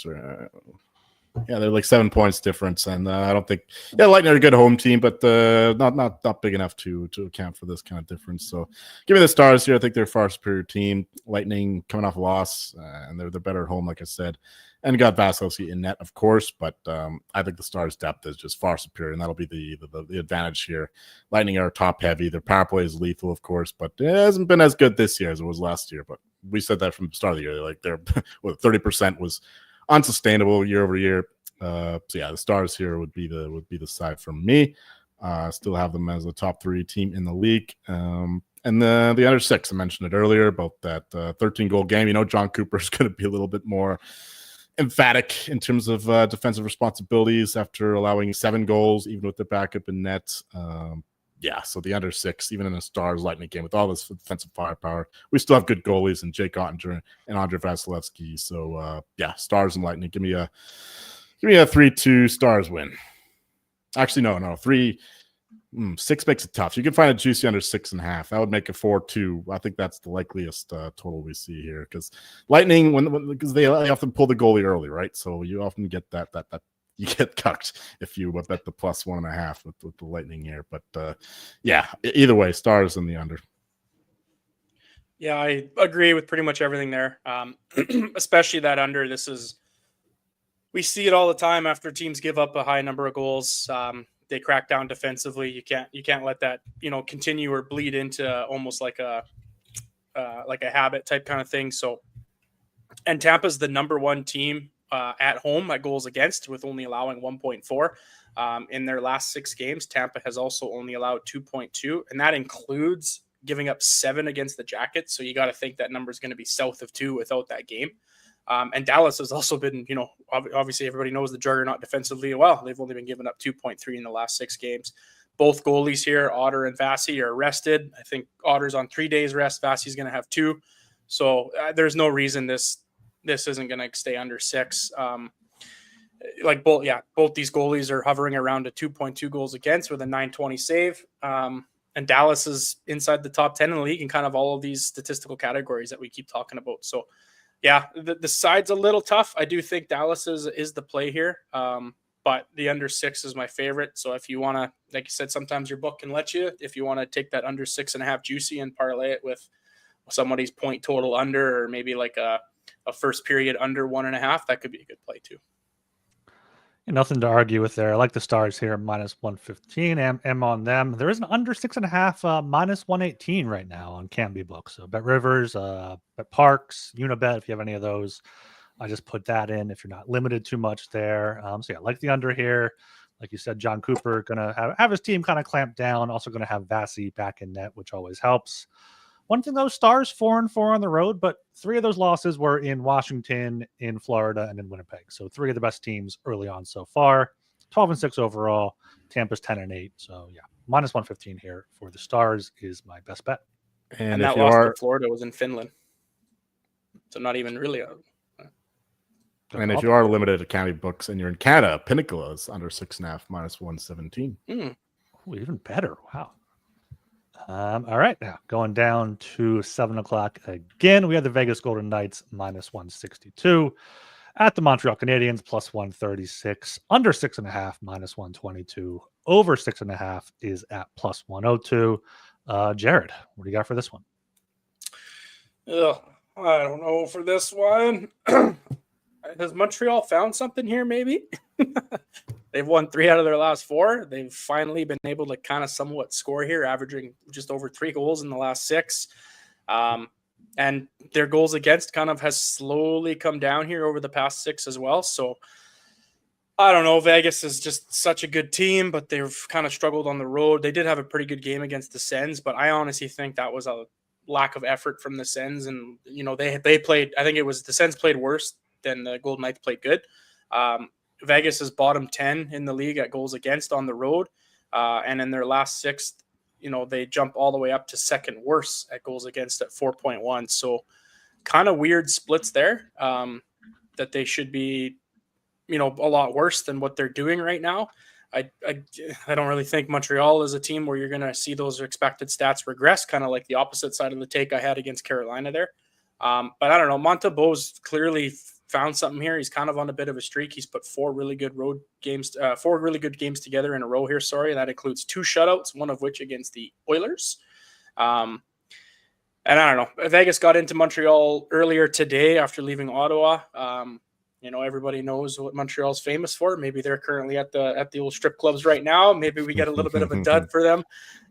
They're like 7 points difference, and I don't think Lightning are a good home team, but not big enough to account for this kind of difference. So give me the Stars here. I think they're a far superior team. Lightning coming off a loss, and they're better at home, like I said. And got Vasilevsky in net, of course, but I think the Stars' depth is just far superior, and that'll be the advantage here. Lightning are top heavy. Their power play is lethal, of course, but it hasn't been as good this year as it was last year. But we said that from the start of the year. Like their 30% was unsustainable year over year. So yeah, the Stars here would be the side for me. Still have them as the top 3 team in the league. And the under 6, I mentioned it earlier about that 13-goal game. John Cooper is going to be a little bit more emphatic in terms of defensive responsibilities after allowing 7 goals, even with the backup in net. So the under 6, even in a Stars Lightning game with all this defensive firepower, we still have good goalies in Jake Ottinger and Andre Vasilevsky. So Stars and Lightning. Give me a 3-2 Stars win. Actually, no. 6 makes it tough. You can find a juicy under 6.5. That would make a 4-2. I think that's the likeliest total we see here because Lightning, because they often pull the goalie early, right? So you often get that you get cucked if you bet the plus 1.5 with the Lightning here. But either way, Stars in the under. Yeah, I agree with pretty much everything there. Especially that under. We see it all the time after teams give up a high number of goals. They crack down defensively. You can't let that continue or bleed into almost like a habit type kind of thing. So, and Tampa's the number 1 team at home at goals against, with only allowing 1.4 in their last 6 games. Tampa has also only allowed 2.2, and that includes giving up 7 against the Jackets. So you got to think that number is going to be south of 2 without that game. And Dallas has also been, obviously everybody knows the juggernaut defensively. Well, they've only been giving up 2.3 in the last 6 games. Both goalies here, Otter and Vasi, are rested. I think Otter's on 3 days rest. Vasi's going to have 2. So there's no reason this isn't going to stay under 6. Both these goalies are hovering around a 2.2 goals against with a 920 save. And Dallas is inside the top 10 in the league in kind of all of these statistical categories that we keep talking about. So yeah, the side's a little tough. I do think Dallas is the play here, but the under 6 is my favorite. So if you want to, like you said, sometimes your book can let you. If you want to take that under 6.5 juicy and parlay it with somebody's point total under, or maybe like a a first period under 1.5, that could be a good play too. Nothing to argue with there. I like the Stars here, -115. I'm on them. There is an under 6.5, -118 right now on Canby Book. So Bet Rivers, Bet Parks, Unibet, if you have any of those, I just put that in if you're not limited too much there. So yeah, like the under here. Like you said, John Cooper going to have his team kind of clamped down. Also going to have Vasi back in net, which always helps. One thing, those Stars 4-4 on the road, but 3 of those losses were in Washington, in Florida, and in Winnipeg. So 3 of the best teams early on so far. 12-6 overall. Tampa's 10-8. So yeah, -115 here for the Stars is my best bet. And that loss to Florida was in Finland, so not even really a. And if you are limited to county books and you're in Canada, Pinnacle is under 6.5, -117. Ooh, even better. Wow. All right, now going down to 7 o'clock again. We have the Vegas Golden Knights -162 at the Montreal Canadiens +136, under 6.5 -122, over 6.5 is at +102. Jared, what do you got for this one? I don't know for this one. Has Montreal found something here? Maybe they've won 3 out of their last 4. They've finally been able to kind of somewhat score here, averaging just over 3 goals in the last 6. And their goals against kind of has slowly come down here over the past 6 as well. So I don't know. Vegas is just such a good team, but they've kind of struggled on the road. They did have a pretty good game against the Sens, but I honestly think that was a lack of effort from the Sens. And, they played, I think it was the Sens played worse than the Golden Knights played good. Vegas is bottom 10 in the league at goals against on the road. And in their last 6, they jump all the way up to second worst at goals against at 4.1. So kind of weird splits there, that they should be, a lot worse than what they're doing right now. I don't really think Montreal is a team where you're going to see those expected stats regress, kind of like the opposite side of the take I had against Carolina there. But I don't know. Montembeault's clearly found something here. He's kind of on a bit of a streak. He's put 4 really good games together in a row here. Sorry. That includes 2 shutouts, one of which against the Oilers. And I don't know. Vegas got into Montreal earlier today after leaving Ottawa. Everybody knows what Montreal's famous for. Maybe they're currently at the old strip clubs right now. Maybe we get a little bit of a dud for them.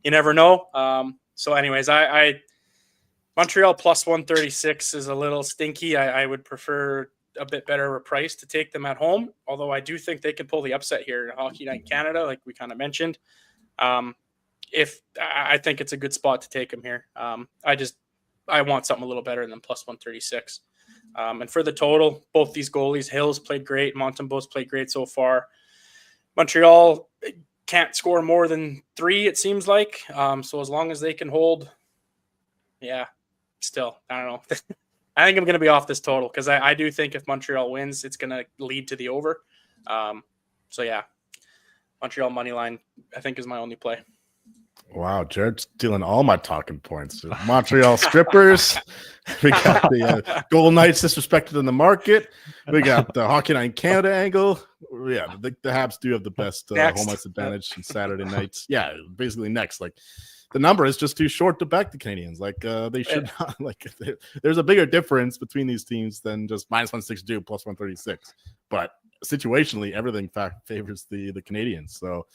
You never know. So anyways, Montreal +136 is a little stinky. I would prefer a bit better of a price to take them at home, although I do think they can pull the upset here in Hockey Night Canada, like we kind of mentioned. If I think it's a good spot to take them here. I want something a little better than +136. And for the total, both these goalies, Hill's played great, Montembeault's played great so far. Montreal can't score more than 3, it seems like. So as long as they can hold, still, I don't know. I think I'm going to be off this total because I do think if Montreal wins, it's going to lead to the over. So yeah, Montreal money line, I think, is my only play. Wow, Jared's stealing all my talking points. Montreal strippers. We got the Golden Knights disrespected in the market. We got the Hockey Night Canada angle. Yeah, the Habs do have the best home ice advantage on Saturday nights. Yeah, basically next. Like, the number is just too short to back the Canadiens. Like, they should not. Like, there's a bigger difference between these teams than just -162 +136. But situationally, everything favors the Canadiens. So,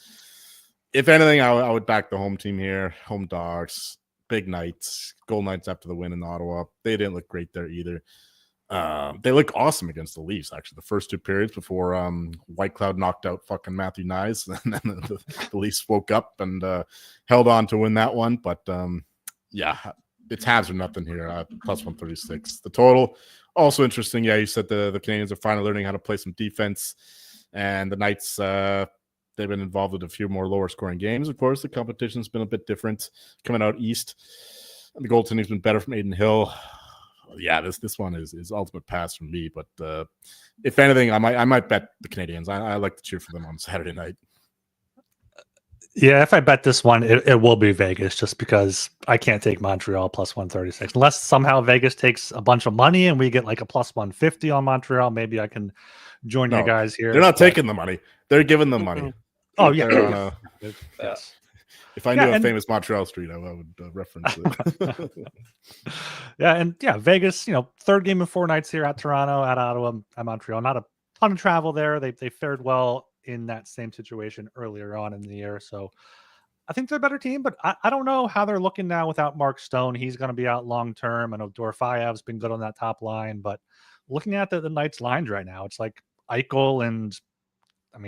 if anything, I would back the home team here. Home dogs, big Knights, Golden Knights after the win in Ottawa. They didn't look great there either. They looked awesome against the Leafs, actually, the first 2 periods before White Cloud knocked out fucking Matthew Nyes. And then the Leafs woke up and held on to win that one. But, it's Habs or nothing here, +136. The total, also interesting. Yeah, you said the Canadiens are finally learning how to play some defense. And the Knights, they've been involved with a few more lower-scoring games. Of course, the competition's been a bit different coming out east. And the goaltending's been better from Aiden Hill. Yeah, this one is ultimate pass from me. But if anything, I might bet the Canadiens. I like to cheer for them on Saturday night. Yeah, if I bet this one, it will be Vegas, just because I can't take Montreal +136 unless somehow Vegas takes a bunch of money and we get like a +150 on Montreal. Maybe I can join you guys here. They're not taking the money; they're giving the money. Oh yeah, yes. If I knew a famous Montreal street, I would reference it. Vegas, third game in 4 nights here at Toronto, at Ottawa, at Montreal. Not a ton of travel there. They fared well in that same situation earlier on in the year. So I think they're a better team, but I don't know how they're looking now without Mark Stone. He's going to be out long term. I know Dorofeyev's been good on that top line, but looking at the Knights lines right now, it's like Eichel and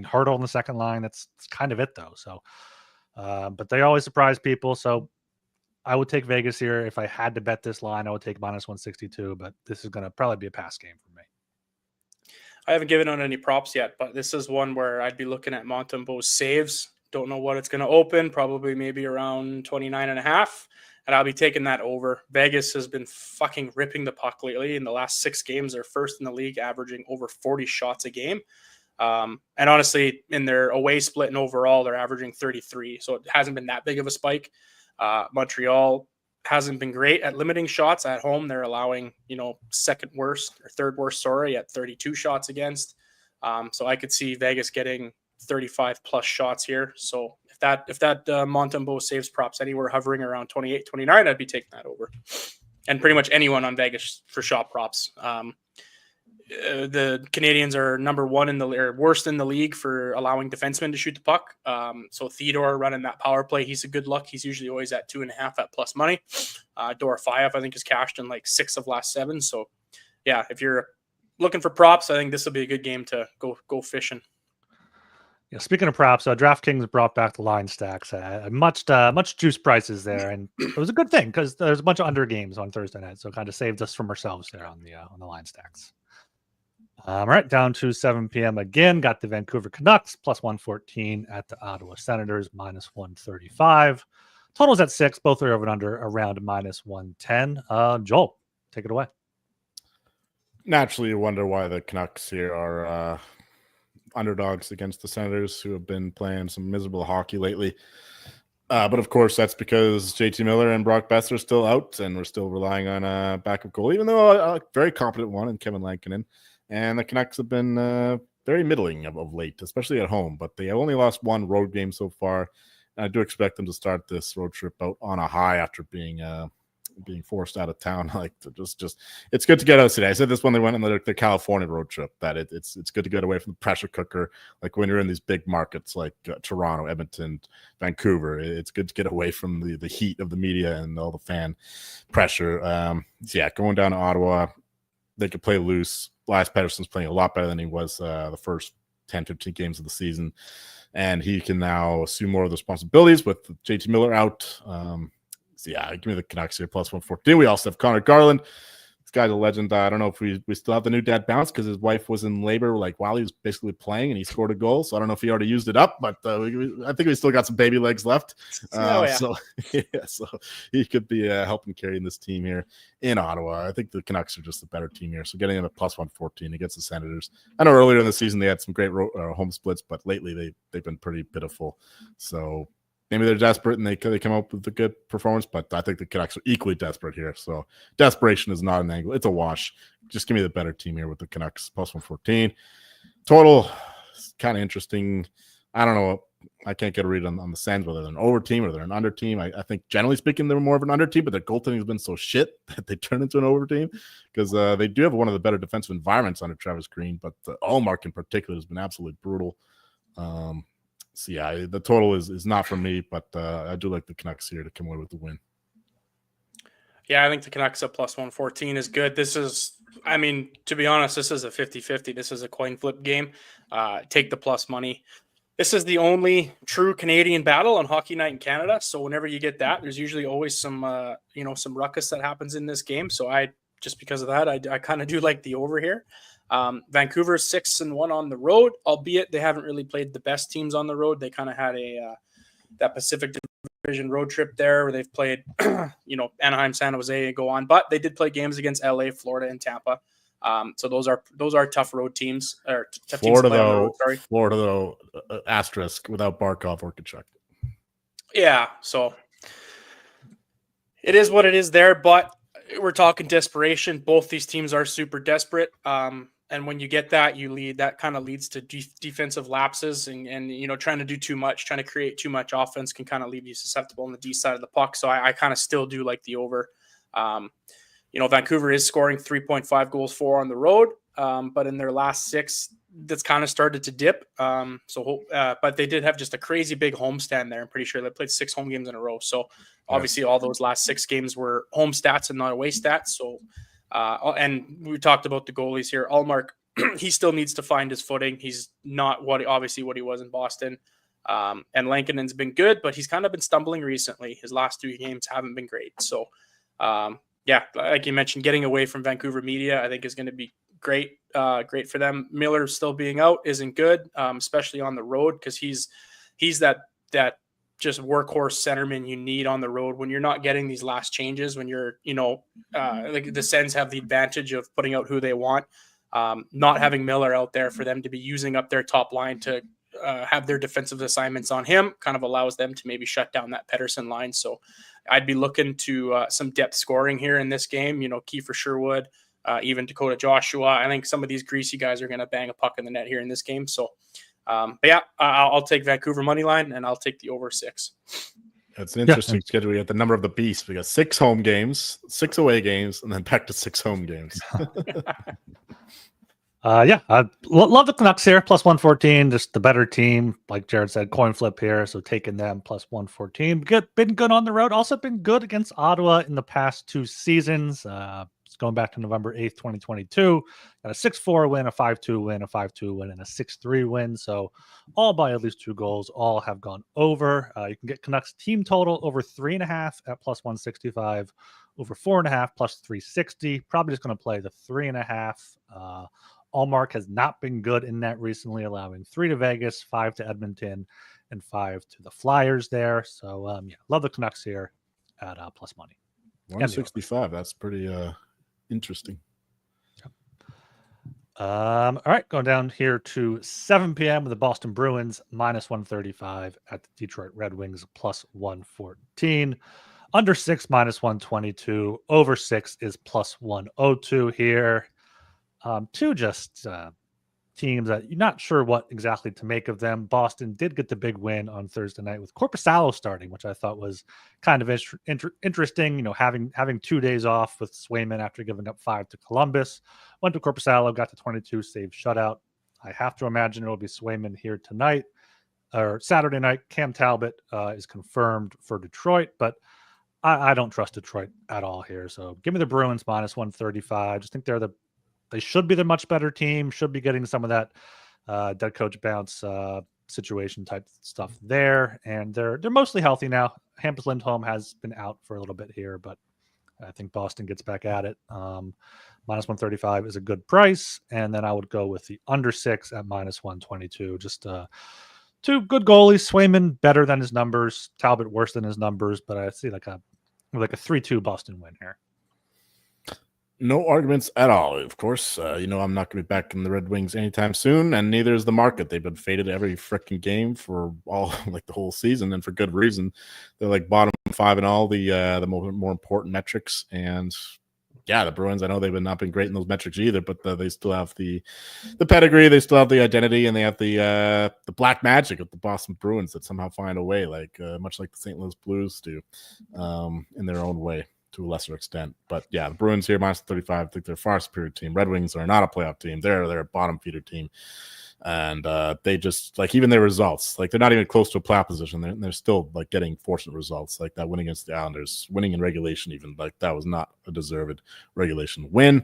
Hurdle in the second line. That's kind of it though. So, but they always surprise people. So I would take Vegas here. If I had to bet this line, I would take -162, but this is going to probably be a pass game for me. I haven't given out any props yet, but this is one where I'd be looking at Montembeau's saves. Don't know what it's going to open, probably maybe around 29.5. And I'll be taking that over. Vegas has been fucking ripping the puck lately. In the last 6 games, they're first in the league, averaging over 40 shots a game. And honestly, in their away split and overall, they're averaging 33. So it hasn't been that big of a spike. Montreal hasn't been great at limiting shots at home. They're allowing, third worst, at 32 shots against. So I could see Vegas getting 35 plus shots here. So if that Montembeau saves props anywhere hovering around 28, 29, I'd be taking that over. And pretty much anyone on Vegas for shot props. The Canadiens are number 1 worst in the league for allowing defensemen to shoot the puck. So Theodore running that power play, he's a good luck. He's usually always at 2.5 at plus money. Dorofeyev, I think, has cashed in like 6 of last 7. So yeah, if you're looking for props, I think this will be a good game to go fishing. Yeah, speaking of props, DraftKings brought back the line stacks at much juice prices there, and it was a good thing because there's a bunch of under games on Thursday night, so it kind of saved us from ourselves there on the line stacks. All right, down to 7 p.m. again. Got the Vancouver Canucks +114 at the Ottawa Senators -135. Totals at 6. Both are over and under around -110. Joel, take it away. Naturally, you wonder why the Canucks here are underdogs against the Senators, who have been playing some miserable hockey lately. But of course, that's because JT Miller and Brock Besser are still out, and we're still relying on a backup goal, even though a very competent one in Kevin Lankinen. And the Canucks have been very middling of late, especially at home. But they have only lost 1 road game so far. And I do expect them to start this road trip out on a high after being forced out of town. It's good to get out today. I said this when they went on the California road trip, that it's good to get away from the pressure cooker. Like when you're in these big markets like Toronto, Edmonton, Vancouver, it's good to get away from the heat of the media and all the fan pressure. Going down to Ottawa, they could play loose. Elias Pettersson's playing a lot better than he was the first 10, 15 games of the season. And he can now assume more of the responsibilities with JT Miller out. Give me the Canucks here +114. We also have Connor Garland. This guy's a legend. I don't know if we still have the new dad bounce because his wife was in labor while he was basically playing, and he scored a goal. So I don't know if he already used it up, but I think we still got some baby legs left. So he could be helping carrying this team here in Ottawa. I think the Canucks are just the better team here. So getting them at +114 against the Senators. I know earlier in the season they had some great home splits, but lately they've been pretty pitiful. So maybe they're desperate and they come up with a good performance, but I think the Canucks are equally desperate here. So desperation is not an angle. It's a wash. Just give me the better team here with the Canucks +114. Total is kind of interesting. I don't know. I can't get a read on the Sens, whether they're an over team or they're an under team. I think generally speaking, they're more of an under team, but their goaltending has been so shit that they turn into an over team because they do have one of the better defensive environments under Travis Green, but Allmark in particular has been absolutely brutal. The total is not for me, but I do like the Canucks here to come away with the win. Yeah, I think the Canucks at +114 is good. This is, to be honest, this is a 50-50. This is a coin flip game. Take the plus money. This is the only true Canadian battle on Hockey Night in Canada. So whenever you get that, there's usually always some ruckus that happens in this game. So just because of that, I kind of do like the over here. Vancouver 6-1 on the road, albeit they haven't really played the best teams on the road. They kind of had that Pacific Division road trip there where they've played, Anaheim, San Jose, and go on. But they did play games against LA, Florida, and Tampa. So those are tough road teams. Or tough Florida teams though, road, sorry. Florida though, asterisk without Barkov or Tkachuk. Yeah, so it is what it is there, but we're talking desperation. Both these teams are super desperate. And when you get that, that kind of leads to defensive lapses and trying to do too much, trying to create too much offense can kind of leave you susceptible on the D side of the puck. So I kind of still do like the over. Vancouver is scoring 3.5 goals for on the road, but in their last 6, that's kind of started to dip. But they did have just a crazy big homestand there. I'm pretty sure they played 6 home games in a row. So obviously all those last 6 games were home stats and not away stats. So, and we talked about the goalies here. Allmark, he still needs to find his footing. He's not what he was in Boston. And Lankinen's been good, but he's kind of been stumbling recently. His last 2 games haven't been great. So, like you mentioned, getting away from Vancouver media, I think is going to be great. Great for them. Miller still being out isn't good, especially on the road, because he's that just workhorse centerman you need on the road when you're not getting these last changes. When you're, like the Sens have the advantage of putting out who they want, not having Miller out there for them to be using up their top line to have their defensive assignments on him kind of allows them to maybe shut down that Pettersson line. So I'd be looking to some depth scoring here in this game. Kiefer Sherwood, even Dakota Joshua. I think some of these greasy guys are going to bang a puck in the net here in this game. So, I'll take Vancouver money line and I'll take the over 6. It's an interesting schedule. We got the number of the beast. We got 6 home games, 6 away games, and then back to 6 home games. I love the Canucks here, plus 114, just the better team. Like Jared said, coin flip here, so taking them plus 114. Been good on the road. Also been good against Ottawa in the past 2 seasons. Going back to November 8th, 2022. Got a 6-4 win, a 5-2 win, a 5-2 win, and a 6-3 win. So all by at least 2 goals. All have gone over. You can get Canucks team total over 3.5 at plus 165, over 4.5 plus 360. Probably just going to play the 3.5. Allmark has not been good in that recently, allowing 3 to Vegas, 5 to Edmonton, and 5 to the Flyers there. So, love the Canucks here at plus money. 165. That's pretty interesting. All right, going down here to 7 p.m. with the Boston Bruins minus 135 at the Detroit Red Wings plus 114. Under 6 minus 122. Over 6 is plus 102 here. 2 just teams that you're not sure what exactly to make of them. Boston did get the big win on Thursday night with Korpisalo starting, which I thought was kind of interesting. Having 2 days off with Swayman after giving up 5 to Columbus. Went to Korpisalo, got to 22, save shutout. I have to imagine it will be Swayman here tonight or Saturday night. Cam Talbot is confirmed for Detroit, but I don't trust Detroit at all here. So give me the Bruins minus 135. Just think they should be the much better team, should be getting some of that dead coach bounce situation type stuff there. And they're mostly healthy now. Hampus Lindholm has been out for a little bit here, but I think Boston gets back at it. Minus 135 is a good price. And then I would go with the under 6 at minus 122. Just 2 good goalies. Swayman better than his numbers. Talbot worse than his numbers, but I see like a 3-2 Boston win here. No arguments at all, of course. I'm not going to be back in the Red Wings anytime soon, and neither is the market. They've been faded every freaking game for all the whole season, and for good reason. They're like bottom 5 in all the more important metrics. And the Bruins, I know they've not been great in those metrics either, but they still have the pedigree, they still have the identity, and they have the black magic of the Boston Bruins that somehow find a way, much like the St. Louis Blues do, in their own way. To a lesser extent. But the Bruins here, minus 35, I think they're a far superior team. Red Wings are not a playoff team. They're a bottom feeder team. And they just, even their results, they're not even close to a playoff position. They're still, getting fortunate results, like that win against the Islanders, winning in regulation even. That was not a deserved regulation win.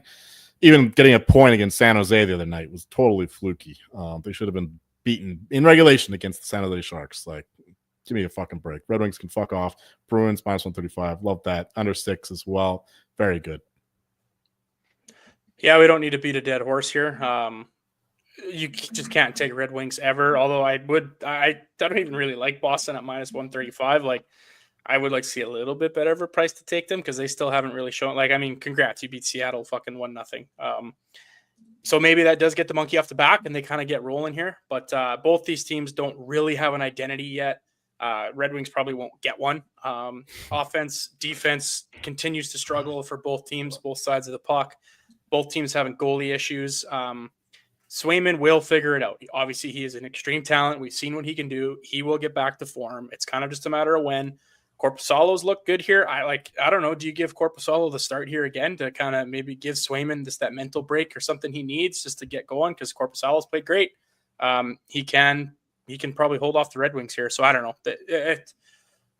Even getting a point against San Jose the other night was totally fluky. They should have been beaten in regulation against the San Jose Sharks. Give me a fucking break. Red Wings can fuck off. Bruins minus 135. Love that. Under 6 as well. Very good. Yeah, we don't need to beat a dead horse here. You just can't take Red Wings ever. Although I don't even really like Boston at minus 135. I would like to see a little bit better of a price to take them because they still haven't really shown. Congrats, you beat Seattle fucking 1-0. So maybe that does get the monkey off the back and they kind of get rolling here. But both these teams don't really have an identity yet. Red Wings probably won't get one. Offense, defense continues to struggle for both teams, both sides of the puck. both teams having goalie issues. Swayman will figure it out. Obviously, he is an extreme talent. We've seen what he can do. He will get back to form. It's kind of just a matter of when. Korpisalo's look good here. I don't know. Do you give Korpisalo the start here again to kind of maybe give Swayman that mental break or something he needs just to get going? Because Korpisalo's played great. He can probably hold off the Red Wings here. So I don't know. It's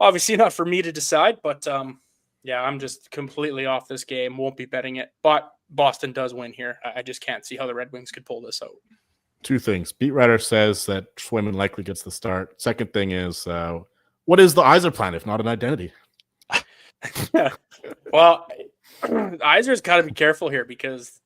obviously not for me to decide, but yeah, I'm just completely off this game. Won't be betting it, but Boston does win here. I just can't see how the Red Wings could pull this out. Two things. Beat writer says that Swayman likely gets the start. Second thing is, what is the Yzer plan if not an identity? Well, Yzer's got to be careful here because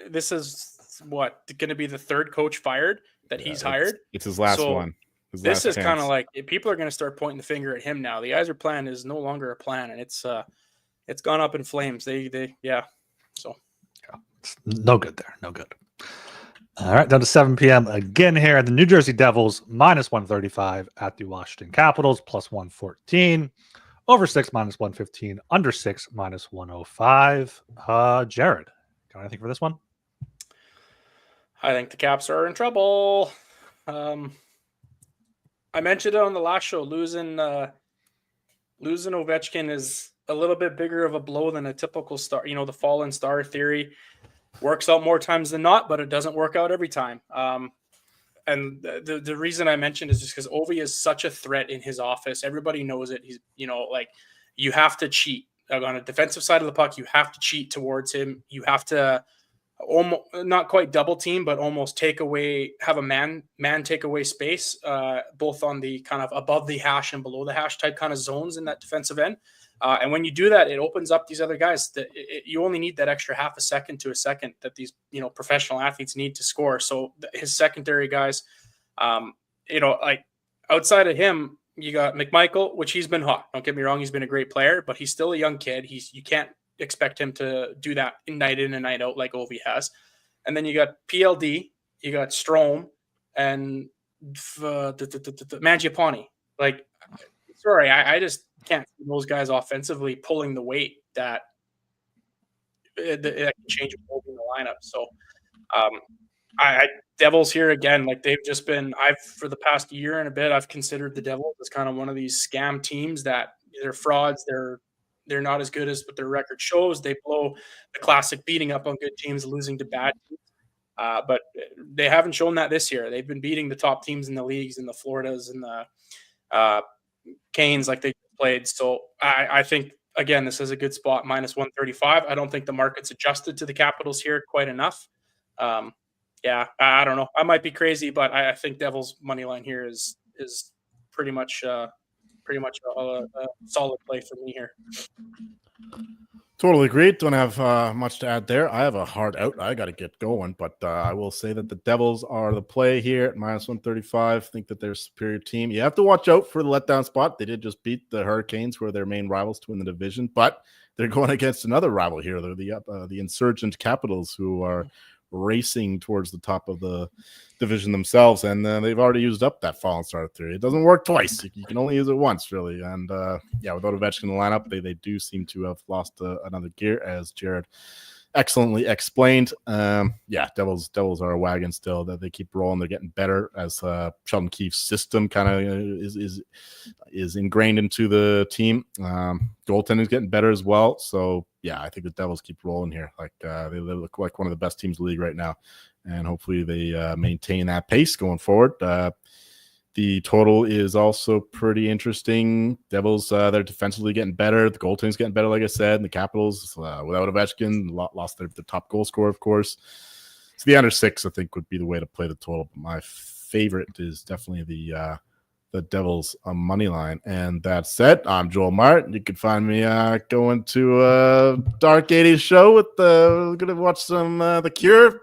this is going to be the third coach fired that he's hired. It's his last one. This is kind of like people are going to start pointing the finger at him now. The Yzer plan is no longer a plan, and it's gone up in flames. So yeah, it's no good there. No good. All right, down to 7 p.m. again here. The New Jersey Devils -135 at the Washington Capitals +114. Over 6 -115. Under 6 -105. Jared, got anything for this one? I think the Caps are in trouble. I mentioned it on the last show. Losing Ovechkin is a little bit bigger of a blow than a typical star. You know, the fallen star theory works out more times than not, but it doesn't work out every time. And the reason I mentioned is just because Ovi is such a threat in his office. Everybody knows it. He's, you have to cheat on a defensive side of the puck. You have to cheat towards him. You have to almost not quite double team, but almost have a man take away space, both on the kind of above the hash and below the hash type kind of zones in that defensive end. And when you do that, it opens up these other guys that you only need that extra half a second to a second that these, professional athletes need to score. So his secondary guys, like outside of him, you got McMichael, which he's been hot. Don't get me wrong. He's been a great player, but he's still a young kid. You can't expect him to do that night in and night out like Ovi has. And then you got PLD, you got Strome, and Mangiapane. Like, sorry, I just can't see those guys offensively pulling the weight that can change in the lineup. So I Devils here again, like they've just been, for the past year and a bit, I've considered the Devils as kind of one of these scam teams that they're frauds. They're not as good as what their record shows. They blow the classic beating up on good teams, losing to bad teams. But they haven't shown that this year. They've been beating the top teams in the leagues, in the Floridas and the Canes like they played. So I think, again, this is a good spot, -135. I don't think the market's adjusted to the Capitals here quite enough. Yeah, I don't know. I might be crazy, but I think Devils money line here is pretty much a solid play for me here. Totally agreed. Don't have much to add there. I have a hard out. I got to get going, but I will say that the Devils are the play here at -135. Think that they're a superior team. You have to watch out for the letdown spot. They did just beat the Hurricanes, who are their main rivals to win the division, but they're going against another rival here. They're the insurgent Capitals, who are racing towards the top of the division themselves, and they've already used up that fallen star theory. It doesn't work twice. You can only use it once, really. And without Ovechkin in the lineup, they do seem to have lost another gear, as Jared excellently explained. Devils are a wagon still that they keep rolling. They're getting better as Sheldon Keefe's system kind of is ingrained into the team. Goaltending is getting better as well. So yeah, I think the Devils keep rolling here. Like they look like one of the best teams in the league right now, and hopefully they maintain that pace going forward. The total is also pretty interesting. Devils, they're defensively getting better. The goaltending's getting better, like I said. And the Capitals, without Ovechkin, lost their top goal scorer, of course. So the under 6, I think, would be the way to play the total. But my favorite is definitely the Devils money line. And that said, I'm Joel Martin. You can find me going to a Dark 80s show with we're going to watch some The Cure,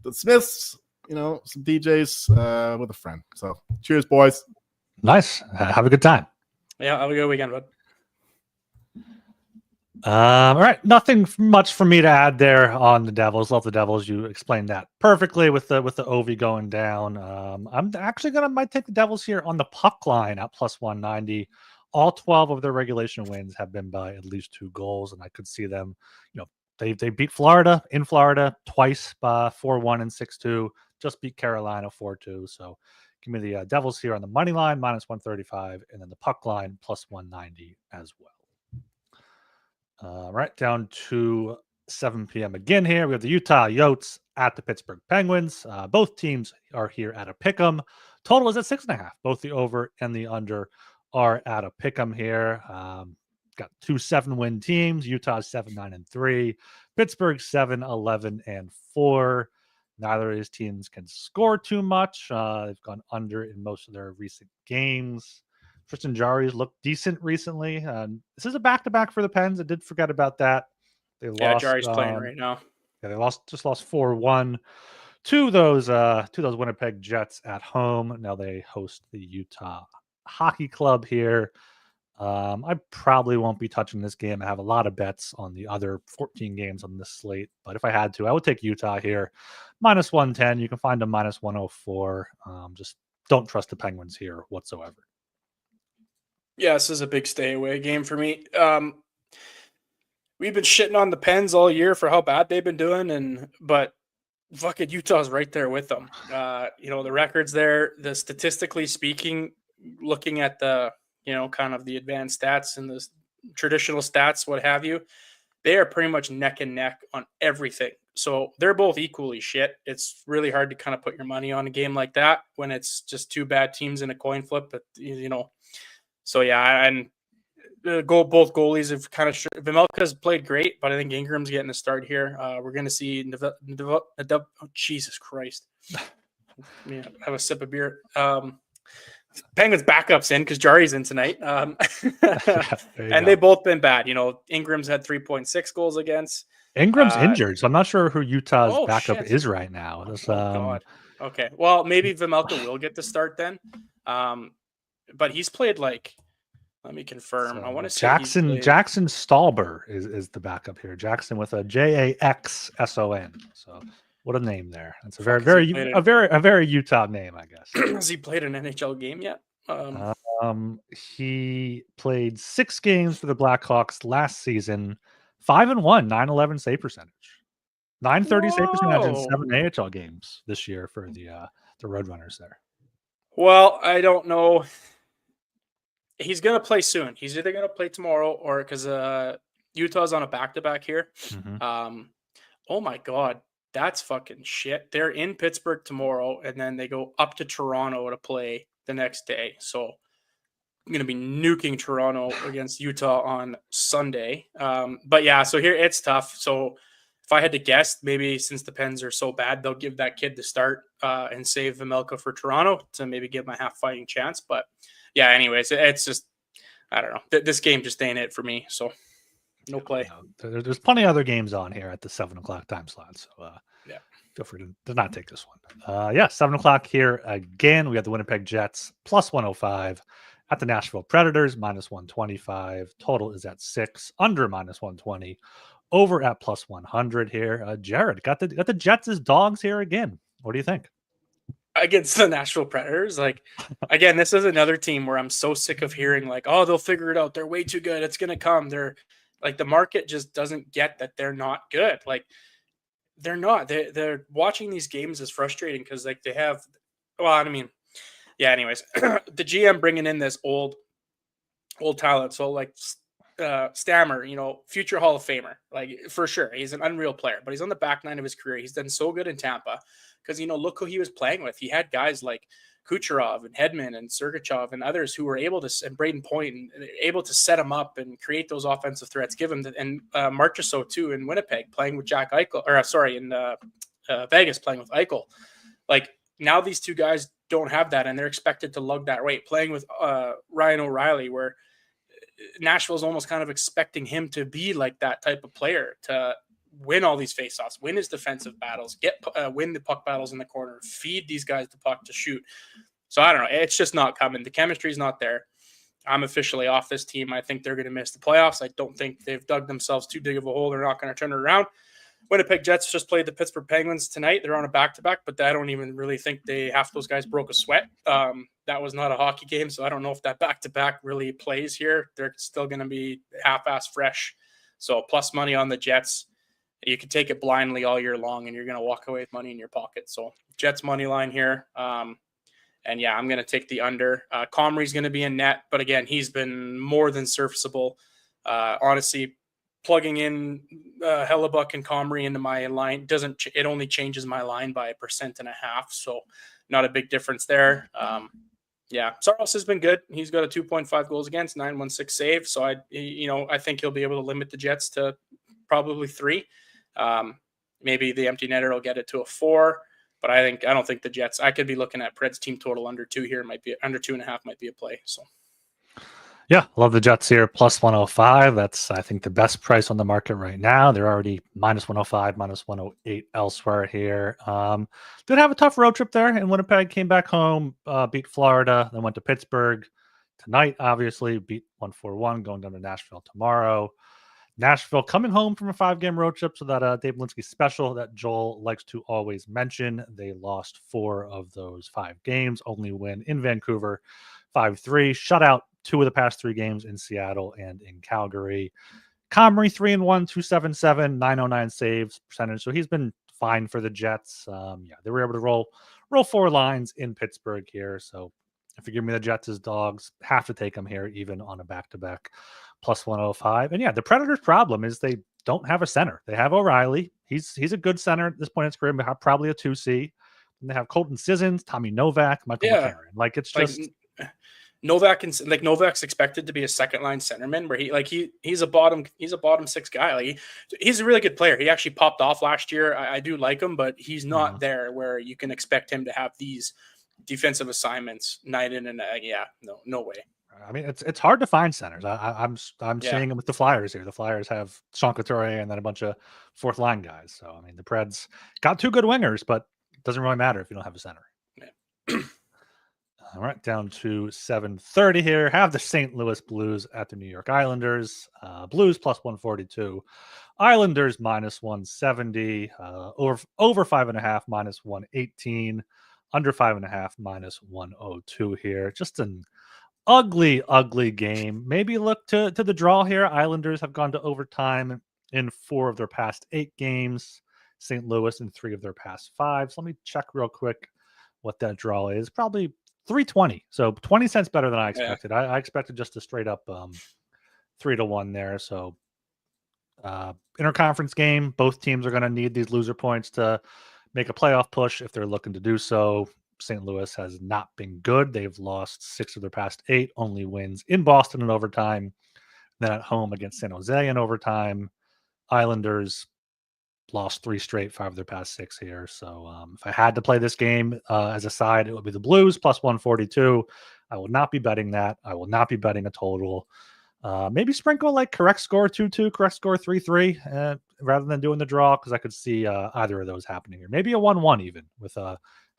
The Smiths, some DJs with a friend. So cheers, boys. Nice. Have a good time. Yeah, have a good weekend, bud. All right. Nothing much for me to add there on the Devils. Love the Devils. You explained that perfectly with the Ovi going down. I'm actually might take the Devils here on the puck line at +190. All 12 of their regulation wins have been by at least 2 goals, and I could see them, They beat Florida in Florida twice by 4-1 and 6-2. Just beat Carolina 4-2. So give me the Devils here on the money line -135, and then the puck line +190 as well. Right down to 7 p.m. again here. We have the Utah Yotes at the Pittsburgh Penguins. Both teams are here at a pick'em. Total is at 6.5. Both the over and the under are at a pick'em here. Got 2 7-win teams. Utah's 7-9-3. Pittsburgh 7-11-4. Neither of these teams can score too much. They've gone under in most of their recent games. Tristan Jarry's looked decent recently. This is a back-to-back for the Pens. I did forget about that. They lost. Jarry's playing right now. Yeah, they lost 4-1 to those Winnipeg Jets at home. Now they host the Utah Hockey Club here. I probably won't be touching this game. I have a lot of bets on the other 14 games on this slate, but if I had to, I would take Utah here. -110. You can find them -104. Just don't trust the Penguins here whatsoever. Yeah, this is a big stay away game for me. We've been shitting on the Pens all year for how bad they've been doing, but fucking Utah's right there with them. The records there, the statistically speaking, looking at the kind of the advanced stats and the traditional stats, what have you, they are pretty much neck and neck on everything. So they're both equally shit. It's really hard to kind of put your money on a game like that when it's just 2 bad teams in a coin flip. But so yeah, and both goalies have kind of Vejmelka's played great, but I think Ingram's getting a start here. We're going to see Jesus Christ. Yeah, have a sip of beer. Penguins backups in because Jarry's in tonight. And they've both been bad. Ingram's had 3.6 goals against. Ingram's injured, so I'm not sure who Utah's backup is right now. God. Okay. Well, maybe Vejmelka will get the start then. But he's played let me confirm. I want to say Jackson Stauber is the backup here. Jackson with a Jackson. So what a name there. That's a very Utah name, I guess. Has he played an NHL game yet? He played 6 games for the Blackhawks last season. 5-1, 911 save percentage. 930 save percentage in 7 AHL games this year for the Roadrunners there. Well, I don't know. He's going to play soon. He's either going to play tomorrow or because Utah's on a back-to-back here. Mm-hmm. Oh, my God. That's fucking shit. They're in Pittsburgh tomorrow, and then they go up to Toronto to play the next day. So I'm going to be nuking Toronto against Utah on Sunday. But yeah, so here it's tough. So if I had to guess, maybe since the Pens are so bad, they'll give that kid the start and save Vejmelka for Toronto to maybe give him a half-fighting chance. But yeah, anyways, it's just, I don't know. This game just ain't it for me. So no play. There's plenty of other games on here at the 7 o'clock time slot. So yeah, feel free to not take this one. 7 o'clock here again. We got the Winnipeg Jets +105 at the Nashville Predators -125. Total is at 6, under -120, over at +100 here. Jared got the Jets as dogs here again. What do you think? Against the Nashville Predators, again, this is another team where I'm so sick of hearing they'll figure it out. They're way too good. It's gonna come. They're the market just doesn't get that they're not good. They're not. They're watching these games is frustrating because they have. Well, I mean, yeah. Anyways, the GM bringing in this old talent. So Stammer, future Hall of Famer, for sure. He's an unreal player, but he's on the back 9 of his career. He's done so good in Tampa because look who he was playing with. He had guys like Kucherov and Hedman and Sergachev and others who were able to, and Braden Point, and able to set him up and create those offensive threats. Give him and Marchessault too in Winnipeg playing with Jack Eichel, in Vegas playing with Eichel. Now these two guys don't have that, and they're expected to lug that weight. Playing with Ryan O'Reilly, where Nashville's almost kind of expecting him to be like that type of player to win all these faceoffs, win his defensive battles, win the puck battles in the corner, feed these guys the puck to shoot. So I don't know. It's just not coming. The chemistry's not there. I'm officially off this team. I think they're going to miss the playoffs. I don't think they've dug themselves too big of a hole. They're not going to turn it around. Winnipeg Jets just played the Pittsburgh Penguins tonight. They're on a back-to-back, but I don't even really think half those guys broke a sweat. That was not a hockey game, so I don't know if that back-to-back really plays here. They're still going to be half-ass fresh. So plus money on the Jets. you can take it blindly all year long and you're going to walk away with money in your pocket. So Jets money line here. And yeah, I'm going to take the under. Comrie's going to be in net, but again, he's been more than serviceable. Honestly, plugging in Hellebuck and Comrie into my line it only changes my line by 1.5%. So not a big difference there. Yeah, Saros has been good. He's got a 2.5 goals against, 916 save. So I think he'll be able to limit the Jets to probably 3. Maybe the empty netter will get it to a 4. But I don't think the Jets. I could be looking at Pred's team total under 2 here. Might be under 2.5. Might be a play. So, yeah, love the Jets here. Plus 105. That's, I think, the best price on the market right now. They're already minus 105, minus 108 elsewhere here. Did have a tough road trip there in Winnipeg. Came back home, beat Florida, then went to Pittsburgh tonight. Obviously, beat 1-4-1. Going down to Nashville tomorrow. Nashville coming home from a 5-game road trip, so that Dave Linsky special that Joel likes to always mention. They lost 4 of those 5 games, only win in Vancouver 5-3, shut out 2 of the past 3 games in Seattle and in Calgary. Comrie 3-1, 277, 909 saves percentage, so he's been fine for the Jets. They were able to roll 4 lines in Pittsburgh here, so if you give me the Jets as dogs, have to take them here, even on a back-to-back. Plus 105. And yeah, the Predators' problem is they don't have a center. They have O'Reilly. He's a good center at this point in his career, but probably a 2C. And they have Colton Sissons, Tommy Novak, Michael McCarron. Like, it's just Novak's expected to be a second-line centerman, where he's a bottom 6 guy. Like he's a really good player. He actually popped off last year. I do like him, but he's not there where you can expect him to have these defensive assignments night in and no way. I mean, it's hard to find centers. I'm seeing them with the Flyers here. The Flyers have Sean Couturier and then a bunch of 4th line guys. So I mean, the Preds got 2 good wingers, but it doesn't really matter if you don't have a center. Yeah. All right, down to 7:30 here. Have the St. Louis Blues at the New York Islanders. Blues plus 142. Islanders minus 170. Over 5.5 minus 118. Under 5.5 minus 102 here. Just an ugly game. Maybe look to the draw here. Islanders have gone to overtime in 4 of their past 8 games. St. Louis in 3 of their past 5. So let me check real quick what that draw is. Probably 320. So 20 cents better than I expected. Yeah. I expected just a straight up 3-1 there. So interconference game. Both teams are going to need these loser points to make a playoff push if they're looking to do so. St. Louis has not been good. They've lost 6 of their past 8, only wins in Boston in overtime, then at home against San Jose in overtime. Islanders lost 3 straight, 5 of their past 6 here. So if I had to play this game as a side, it would be the Blues plus 142. I will not be betting that. I will not be betting a total. Maybe sprinkle like correct score 2-2, correct score 3-3, rather than doing the draw, because I could see either of those happening here. Maybe a 1-1 even with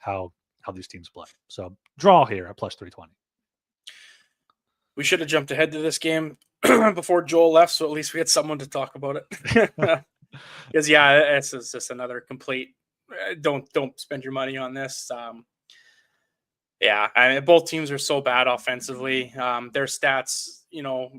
how these teams play. So draw here at plus 320. We should have jumped ahead to this game before Joel left, so at least we had someone to talk about it. Because this is just another complete. Don't spend your money on this. I mean, both teams are so bad offensively. Their stats,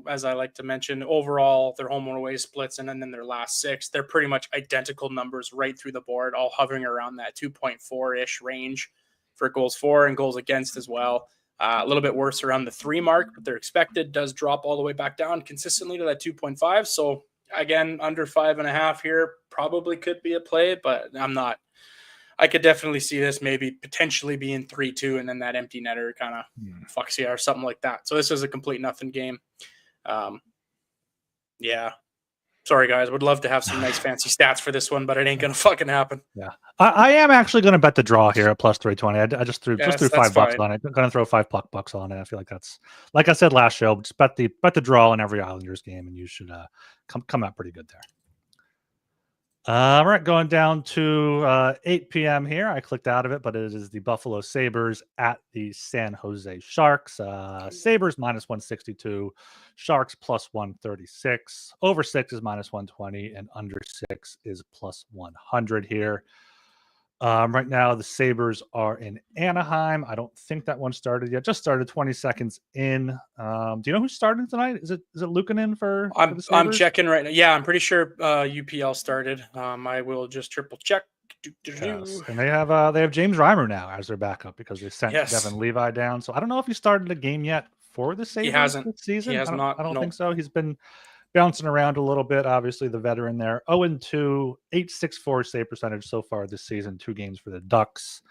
as I like to mention, overall their home and away splits, and then their last 6, they're pretty much identical numbers right through the board, all hovering around that 2.4-ish range for goals for and goals against as well. A little bit worse around the 3 mark, but their expected does drop all the way back down consistently to that 2.5. So again, under 5.5 here probably could be a play, but I'm not. I could definitely see this maybe potentially being 3-2, and then that empty netter kind of fucks you or something like that. So this is a complete nothing game. Sorry, guys. Would love to have some nice fancy stats for this one, but it ain't going to fucking happen. Yeah. I am actually going to bet the draw here at plus 320. I just threw $5 on it. I'm going to throw $5 on it. I feel like that's, like I said last show, just bet the draw in every Islanders game, and you should come out pretty good there. All right, going down to 8 p.m. here. I clicked out of it, but it is the Buffalo Sabres at the San Jose Sharks. Sabres minus 162, Sharks plus 136. Over 6 is minus 120, and under 6 is plus 100 here. Right now, the Sabres are in Anaheim. I don't think that one started yet. Just started 20 seconds in. Do you know who started tonight? Is it Luukkonen for the Sabres? I'm checking right now. Yeah, I'm pretty sure UPL started. I will just triple check. Yes. And they have James Reimer now as their backup because they sent Devin Levi down. So I don't know if he started a game yet for the Sabres this season. He has not. I don't think so. He's been bouncing around a little bit. Obviously, the veteran there. 0-2, 8.64 save percentage so far this season. 2 games for the Ducks.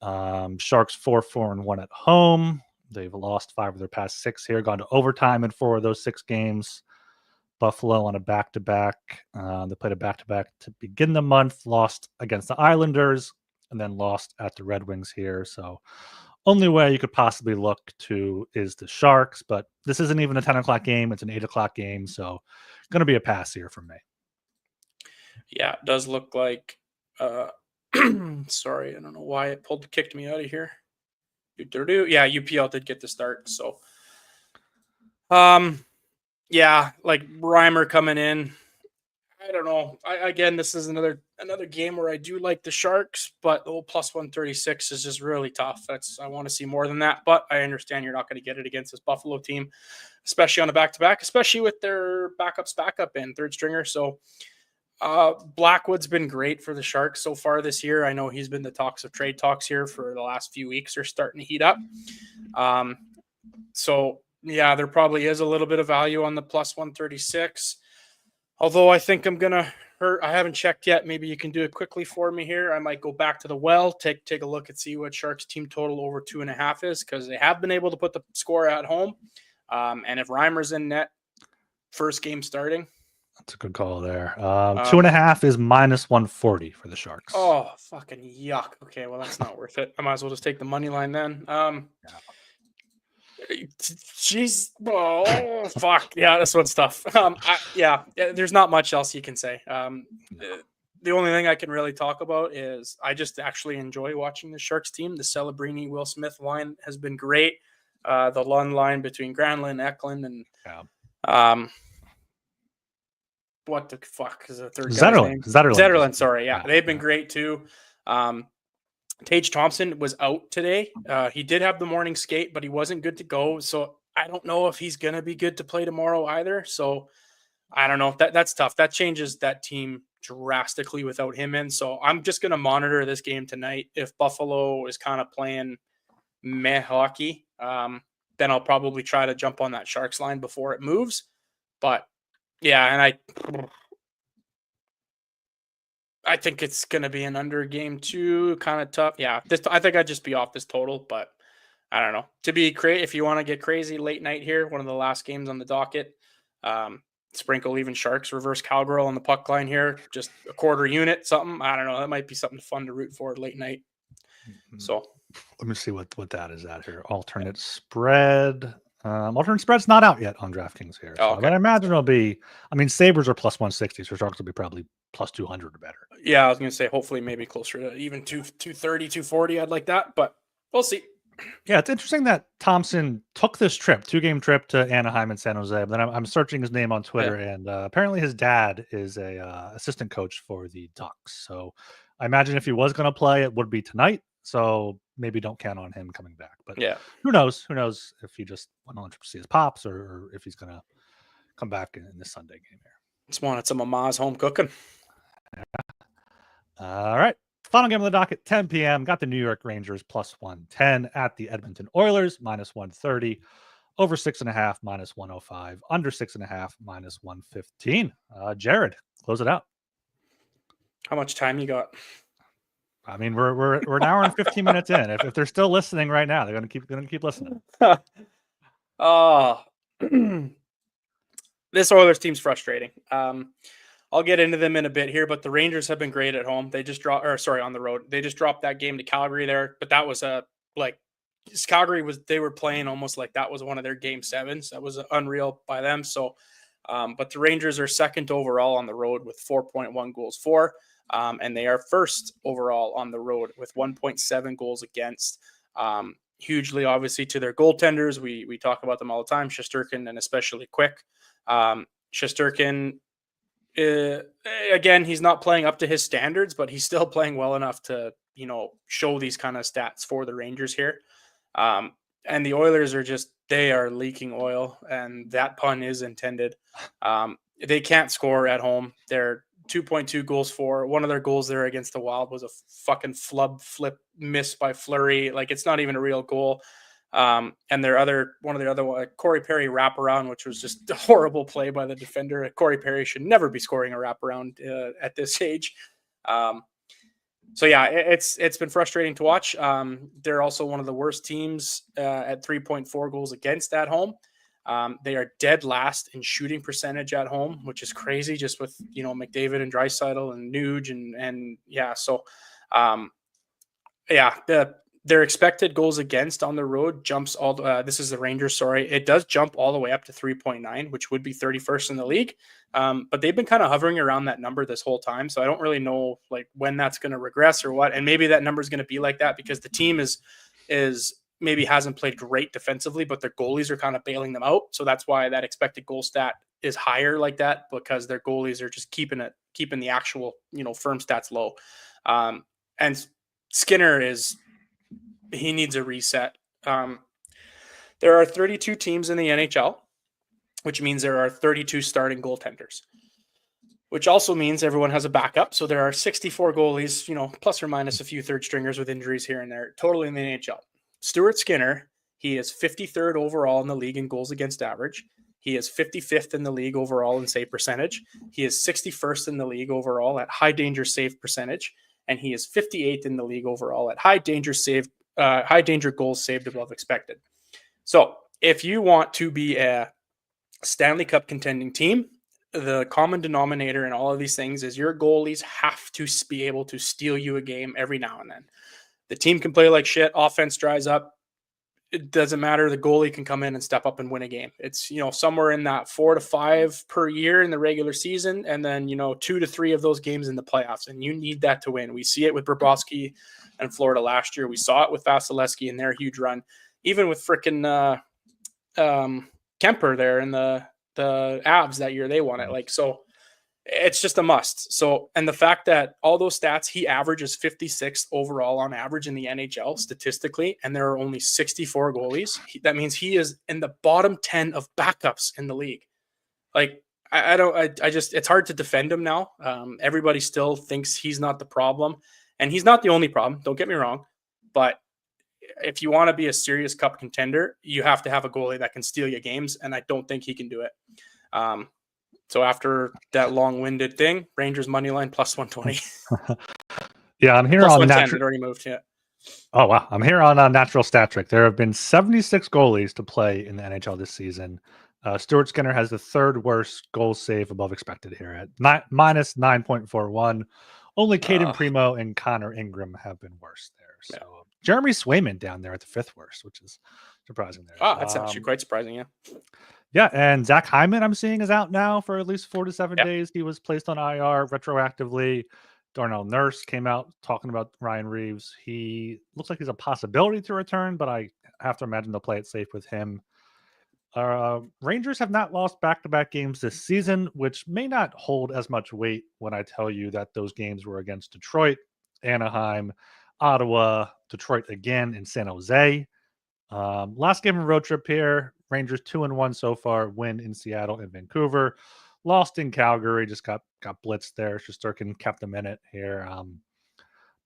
Sharks 4-4-1 at home. They've lost 5 of their past 6 here. Gone to overtime in 4 of those 6 games. Buffalo on a back-to-back. They played a back-to-back to begin the month. Lost against the Islanders and then lost at the Red Wings here. So only way you could possibly look to is the Sharks, but this isn't even a 10 o'clock game. It's an 8 o'clock game, so going to be a pass here for me. Yeah, it does look like sorry, I don't know why it kicked me out of here. Yeah, UPL did get the start, so yeah, like Reimer coming in. I don't know. Again, this is another game where I do like the Sharks, but the plus 136 is just really tough. I want to see more than that, but I understand you're not going to get it against this Buffalo team, especially on a back-to-back, especially with their backup and third stringer. So Blackwood's been great for the Sharks so far this year. I know he's been the trade talks here for the last few weeks. They're starting to heat up. So yeah, there probably is a little bit of value on the plus 136. Although I think I'm going to hurt. I haven't checked yet. Maybe you can do it quickly for me here. I might go back to the well, take a look and see what Sharks team total over 2.5 is, because they have been able to put the score at home. And if Reimer's in net, first game starting. That's a good call there. 2.5 is minus 140 for the Sharks. Oh, fucking yuck. Okay, well, that's not worth it. I might as well just take the money line then. Jeez, oh fuck, yeah, this one's tough. There's not much else you can say. The only thing I can really talk about is I just actually enjoy watching the Sharks team. The Celebrini Will Smith line has been great. The Lund line between Granlund, Eklund, and what the fuck is the third guy's name? Zetterlund. Sorry, yeah, they've been great too. Tage Thompson was out today. He did have the morning skate, but he wasn't good to go. So I don't know if he's going to be good to play tomorrow either. So I don't know. That's tough. That changes that team drastically without him in. So I'm just going to monitor this game tonight. If Buffalo is kind of playing meh hockey, then I'll probably try to jump on that Sharks line before it moves. But yeah, and I think it's going to be an under game too, kind of tough. Yeah, I think I'd just be off this total, but I don't know. To be if you want to get crazy late night here, one of the last games on the docket, sprinkle even Sharks reverse cowgirl on the puck line here, just a quarter unit, something. I don't know. That might be something fun to root for late night. So let me see what that is at here. Alternate spread. Alternate spread's not out yet on DraftKings here. So I imagine it'll be, Sabres are plus 160, so Sharks will be probably plus 200 or better. Yeah, I was going to say hopefully maybe closer to even 230, 240. I'd like that, but we'll see. Yeah, it's interesting that Thompson took this 2-game trip to Anaheim and San Jose. But then I'm searching his name on Twitter, and apparently his dad is a assistant coach for the Ducks. So I imagine if he was going to play, it would be tonight. So maybe don't count on him coming back. But yeah, who knows? Who knows if he just went on to see his pops or if he's going to come back in this Sunday game here. Just wanted some of Ma's home cooking. Yeah. All right. Final game of the docket, 10 p.m. Got the New York Rangers plus 110 at the Edmonton Oilers minus 130. Over 6.5 minus 105. Under 6.5 minus 115. Jared, close it out. How much time you got? We're an hour and 15 minutes in. If they're still listening right now, they're gonna keep listening. This Oilers team's frustrating. I'll get into them in a bit here, but the Rangers have been great at home. They just on the road. They just dropped that game to Calgary there, but that was they were playing almost like that was one of their game 7s. That was unreal by them. So, but the Rangers are second overall on the road with 4.1 goals for. And they are first overall on the road with 1.7 goals against. Hugely, obviously, to their goaltenders. We talk about them all the time, Shesterkin and especially Quick. Shesterkin again, he's not playing up to his standards, but he's still playing well enough to, show these kind of stats for the Rangers here. And the Oilers they are leaking oil, and that pun is intended. They can't score at home. They're 2.2 goals for. One of their goals there against the Wild was a fucking flip miss by Fleury. Like, it's not even a real goal. And one of their other Corey Perry wraparound, which was just a horrible play by the defender. Corey Perry should never be scoring a wraparound at this age. So yeah, it's been frustrating to watch. They're also one of the worst teams at 3.4 goals against at home. They are dead last in shooting percentage at home, which is crazy, just with McDavid and Draisaitl and Nuge and yeah. So their expected goals against on the road jumps this is the Rangers, sorry. It does jump all the way up to 3.9, which would be 31st in the league. But they've been kind of hovering around that number this whole time. So I don't really know when that's going to regress or what. And maybe that number is going to be like that because the team is maybe hasn't played great defensively, but their goalies are kind of bailing them out. So that's why that expected goal stat is higher like that, because their goalies are just keeping the actual, firm stats low. And Skinner he needs a reset. There are 32 teams in the NHL, which means there are 32 starting goaltenders, which also means everyone has a backup. So there are 64 goalies, plus or minus a few third stringers with injuries here and there, totally in the NHL. Stuart Skinner, he is 53rd overall in the league in goals against average. He is 55th in the league overall in save percentage. He is 61st in the league overall at high danger save percentage. And he is 58th in the league overall at high danger goals saved above expected. So if you want to be a Stanley Cup contending team, the common denominator in all of these things is your goalies have to be able to steal you a game every now and then. The team can play like shit. Offense dries up. It doesn't matter. The goalie can come in and step up and win a game. It's, somewhere in that 4 to 5 per year in the regular season. And then, 2 to 3 of those games in the playoffs. And you need that to win. We see it with Bobrovsky and Florida last year. We saw it with Vasilevsky in their huge run. Even with frickin' Kemper there in the Avs that year, they won it. So it's just a must. So, and the fact that all those stats, he averages 56th overall on average in the NHL statistically, and there are only 64 goalies. That means he is in the bottom 10 of backups in the league. It's hard to defend him now. Everybody still thinks he's not the problem, and he's not the only problem. Don't get me wrong, but if you want to be a serious cup contender, you have to have a goalie that can steal you games, and I don't think he can do it. So after that long-winded thing, Rangers money line plus 120. Yeah, I'm here plus on 110. It already moved. Yeah. Oh wow, I'm here on Natural Stat Trick. There have been 76 goalies to play in the NHL this season. Stuart Skinner has the third worst goal save above expected here at minus 9.41. Only Caden Primo and Connor Ingram have been worse there. So Jeremy Swayman down there at the 5th worst, which is surprising there. Oh, that's actually quite surprising. Yeah. Yeah, and Zach Hyman, I'm seeing, is out now for at least 4 to 7 days. He was placed on IR retroactively. Darnell Nurse came out talking about Ryan Reeves. He looks like he's a possibility to return, but I have to imagine they'll play it safe with him. Rangers have not lost back-to-back games this season, which may not hold as much weight when I tell you that those games were against Detroit, Anaheim, Ottawa, Detroit again, and San Jose. Last game of road trip here, Rangers 2-1 so far, win in Seattle and Vancouver, lost in Calgary, just got blitzed there. Shesterkin kept them in it here.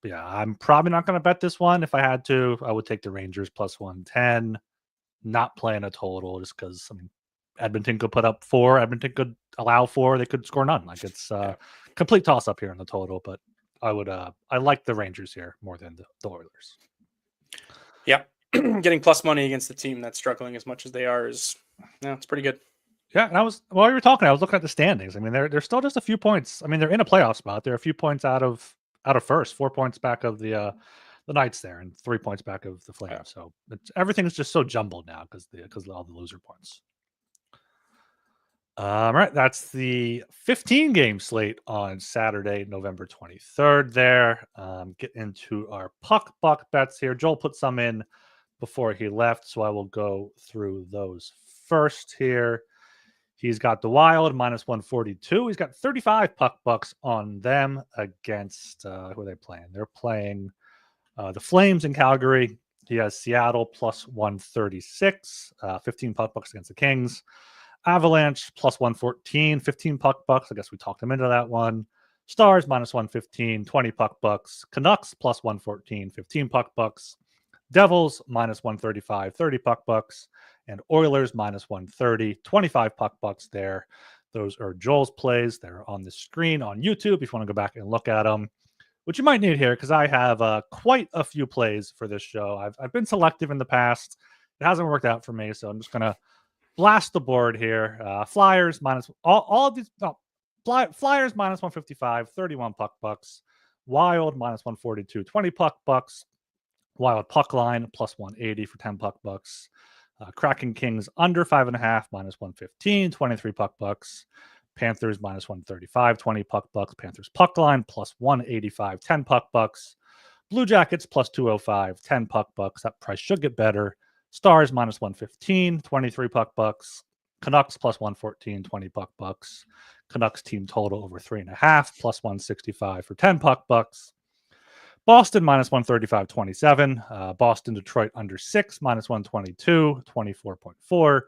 Yeah, I'm probably not going to bet this one. If I had to, I would take the Rangers plus 110, not playing a total just because, Edmonton could put up 4, Edmonton could allow 4, they could score none. It's a complete toss up here in the total, but I like the Rangers here more than the Oilers. Yeah. Getting plus money against the team that's struggling as much as they are it's pretty good. Yeah, and while you were talking, I was looking at the standings. They're still just a few points. They're in a playoff spot. They're a few points out of first, 4 points back of the Knights there, and 3 points back of the Flames. Yeah. So everything's just so jumbled now because of all the loser points. All right, that's the 15 game slate on Saturday, November 23rd. There, get into our puck buck bets here. Joel put some in before he left, so I will go through those first here. He's got the Wild minus 142. He's got 35 puck bucks on them against who are they playing? They're playing the Flames in Calgary. He has Seattle plus 136, 15 puck bucks against the Kings. Avalanche plus 114, 15 puck bucks. I guess we talked him into that one. Stars minus 115, 20 puck bucks. Canucks plus 114, 15 puck bucks. Devils minus 135, 30 puck bucks. And Oilers minus 130, 25 puck bucks there. Those are Joel's plays. They're on the screen on YouTube if you want to go back and look at them, which you might need here because I have quite a few plays for this show. I've been selective in the past. It hasn't worked out for me, so I'm just going to blast the board here. Flyers minus all of these. No, Flyers minus 155, 31 puck bucks. Wild minus 142, 20 puck bucks. Wild puck line plus 180 for 10 puck bucks. Kraken Kings under 5.5 minus 115, 23 puck bucks. Panthers minus 135, 20 puck bucks. Panthers puck line plus 185, 10 puck bucks. Blue Jackets plus 205, 10 puck bucks. That price should get better. Stars minus 115, 23 puck bucks. Canucks plus 114, 20 puck bucks. Canucks team total over 3.5 plus 165 for 10 puck bucks. Boston minus 135, 27. Boston, Detroit under 6 minus 122, 24.4.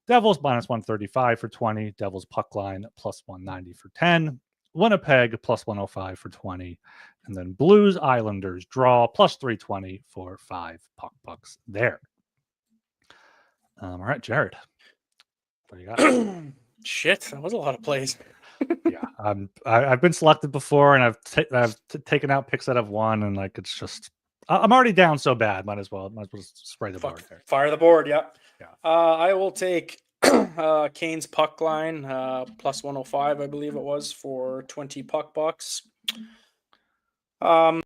Devils minus 135 for 20. Devils puck line plus 190 for 10. Winnipeg plus 105 for 20. And then Blues Islanders draw plus 320 for 5 puck bucks there. All right, Jared. What do you got? Shit, that was a lot of plays. Yeah, I've been selected before, and I've taken out picks that I've won, and like it's just I'm already down so bad. Might as well spray the board there. Fire the board, yeah. Yeah. I will take Kane's puck line plus 105, I believe it was, for 20 puck bucks. I'll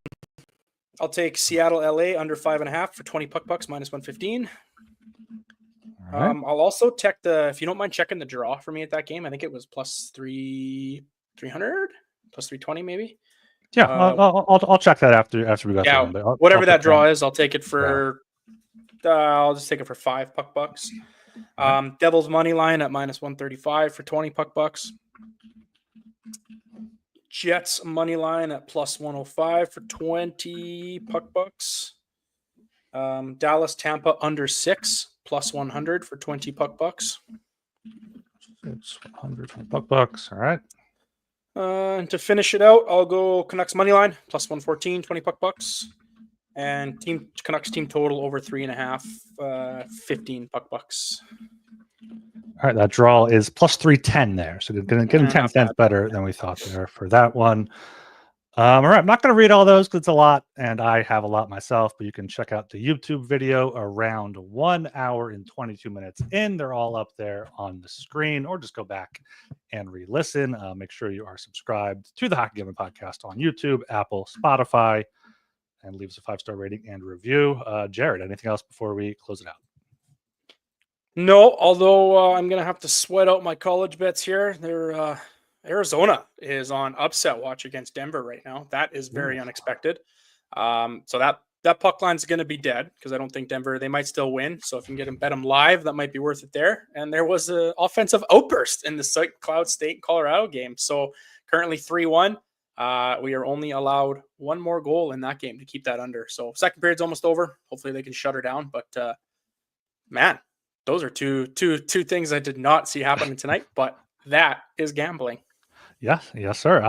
take Seattle LA under 5.5 for 20 puck bucks minus 115. Right. I'll also check if you don't mind checking the draw for me at that game. I think it was plus 300, plus 320 maybe. Yeah, I'll check that after we go. Yeah, whatever that draw is, I'll take it for. Yeah. I'll just take it for 5 puck bucks. Devils money line at minus 135 for 20 puck bucks. Jets money line at plus 105 for 20 puck bucks. Dallas Tampa under 6 plus 100 for 20 puck bucks. It's 100 puck bucks. All right. And to finish it out, I'll go Canucks money line plus 114, 20 puck bucks. And Canucks team total over 3.5, 15 puck bucks. All right, that draw is plus 310 there. So getting 10 cents better than we thought there for that one. All right, I'm not going to read all those because it's a lot, and I have a lot myself, but you can check out the YouTube video around 1 hour and 22 minutes in. They're all up there on the screen, or just go back and re-listen. Make sure you are subscribed to the Hockey Gambling Podcast on YouTube, Apple, Spotify, and leave us a 5-star rating and review. Jared, anything else before we close it out? No, although I'm going to have to sweat out my college bets here. They're Arizona is on upset watch against Denver right now. That is very unexpected. So that puck line is going to be dead because I don't think Denver, they might still win. So if you can bet them live, that might be worth it there. And there was an offensive outburst in the St. Cloud State Colorado game. So currently 3-1. We are only allowed one more goal in that game to keep that under. So second period's almost over. Hopefully they can shut her down. But man, those are two things I did not see happening tonight. But that is gambling. Yes, sir.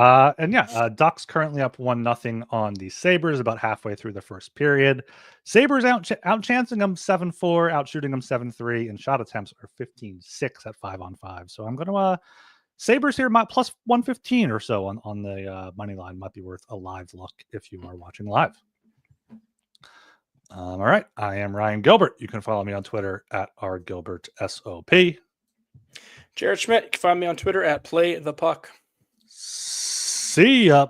Ducks currently up 1-0 on the Sabres about halfway through the first period. Sabres outchancing them 7-4, outshooting them 7-3, and shot attempts are 15-6 at 5-on-5. So I'm going to Sabres here, plus 115 or so on the money line. Might be worth a live look if you are watching live. All right, I am Ryan Gilbert. You can follow me on Twitter at rgilbertsop. Jared Schmidt, you can find me on Twitter at PlayThePuck. See ya.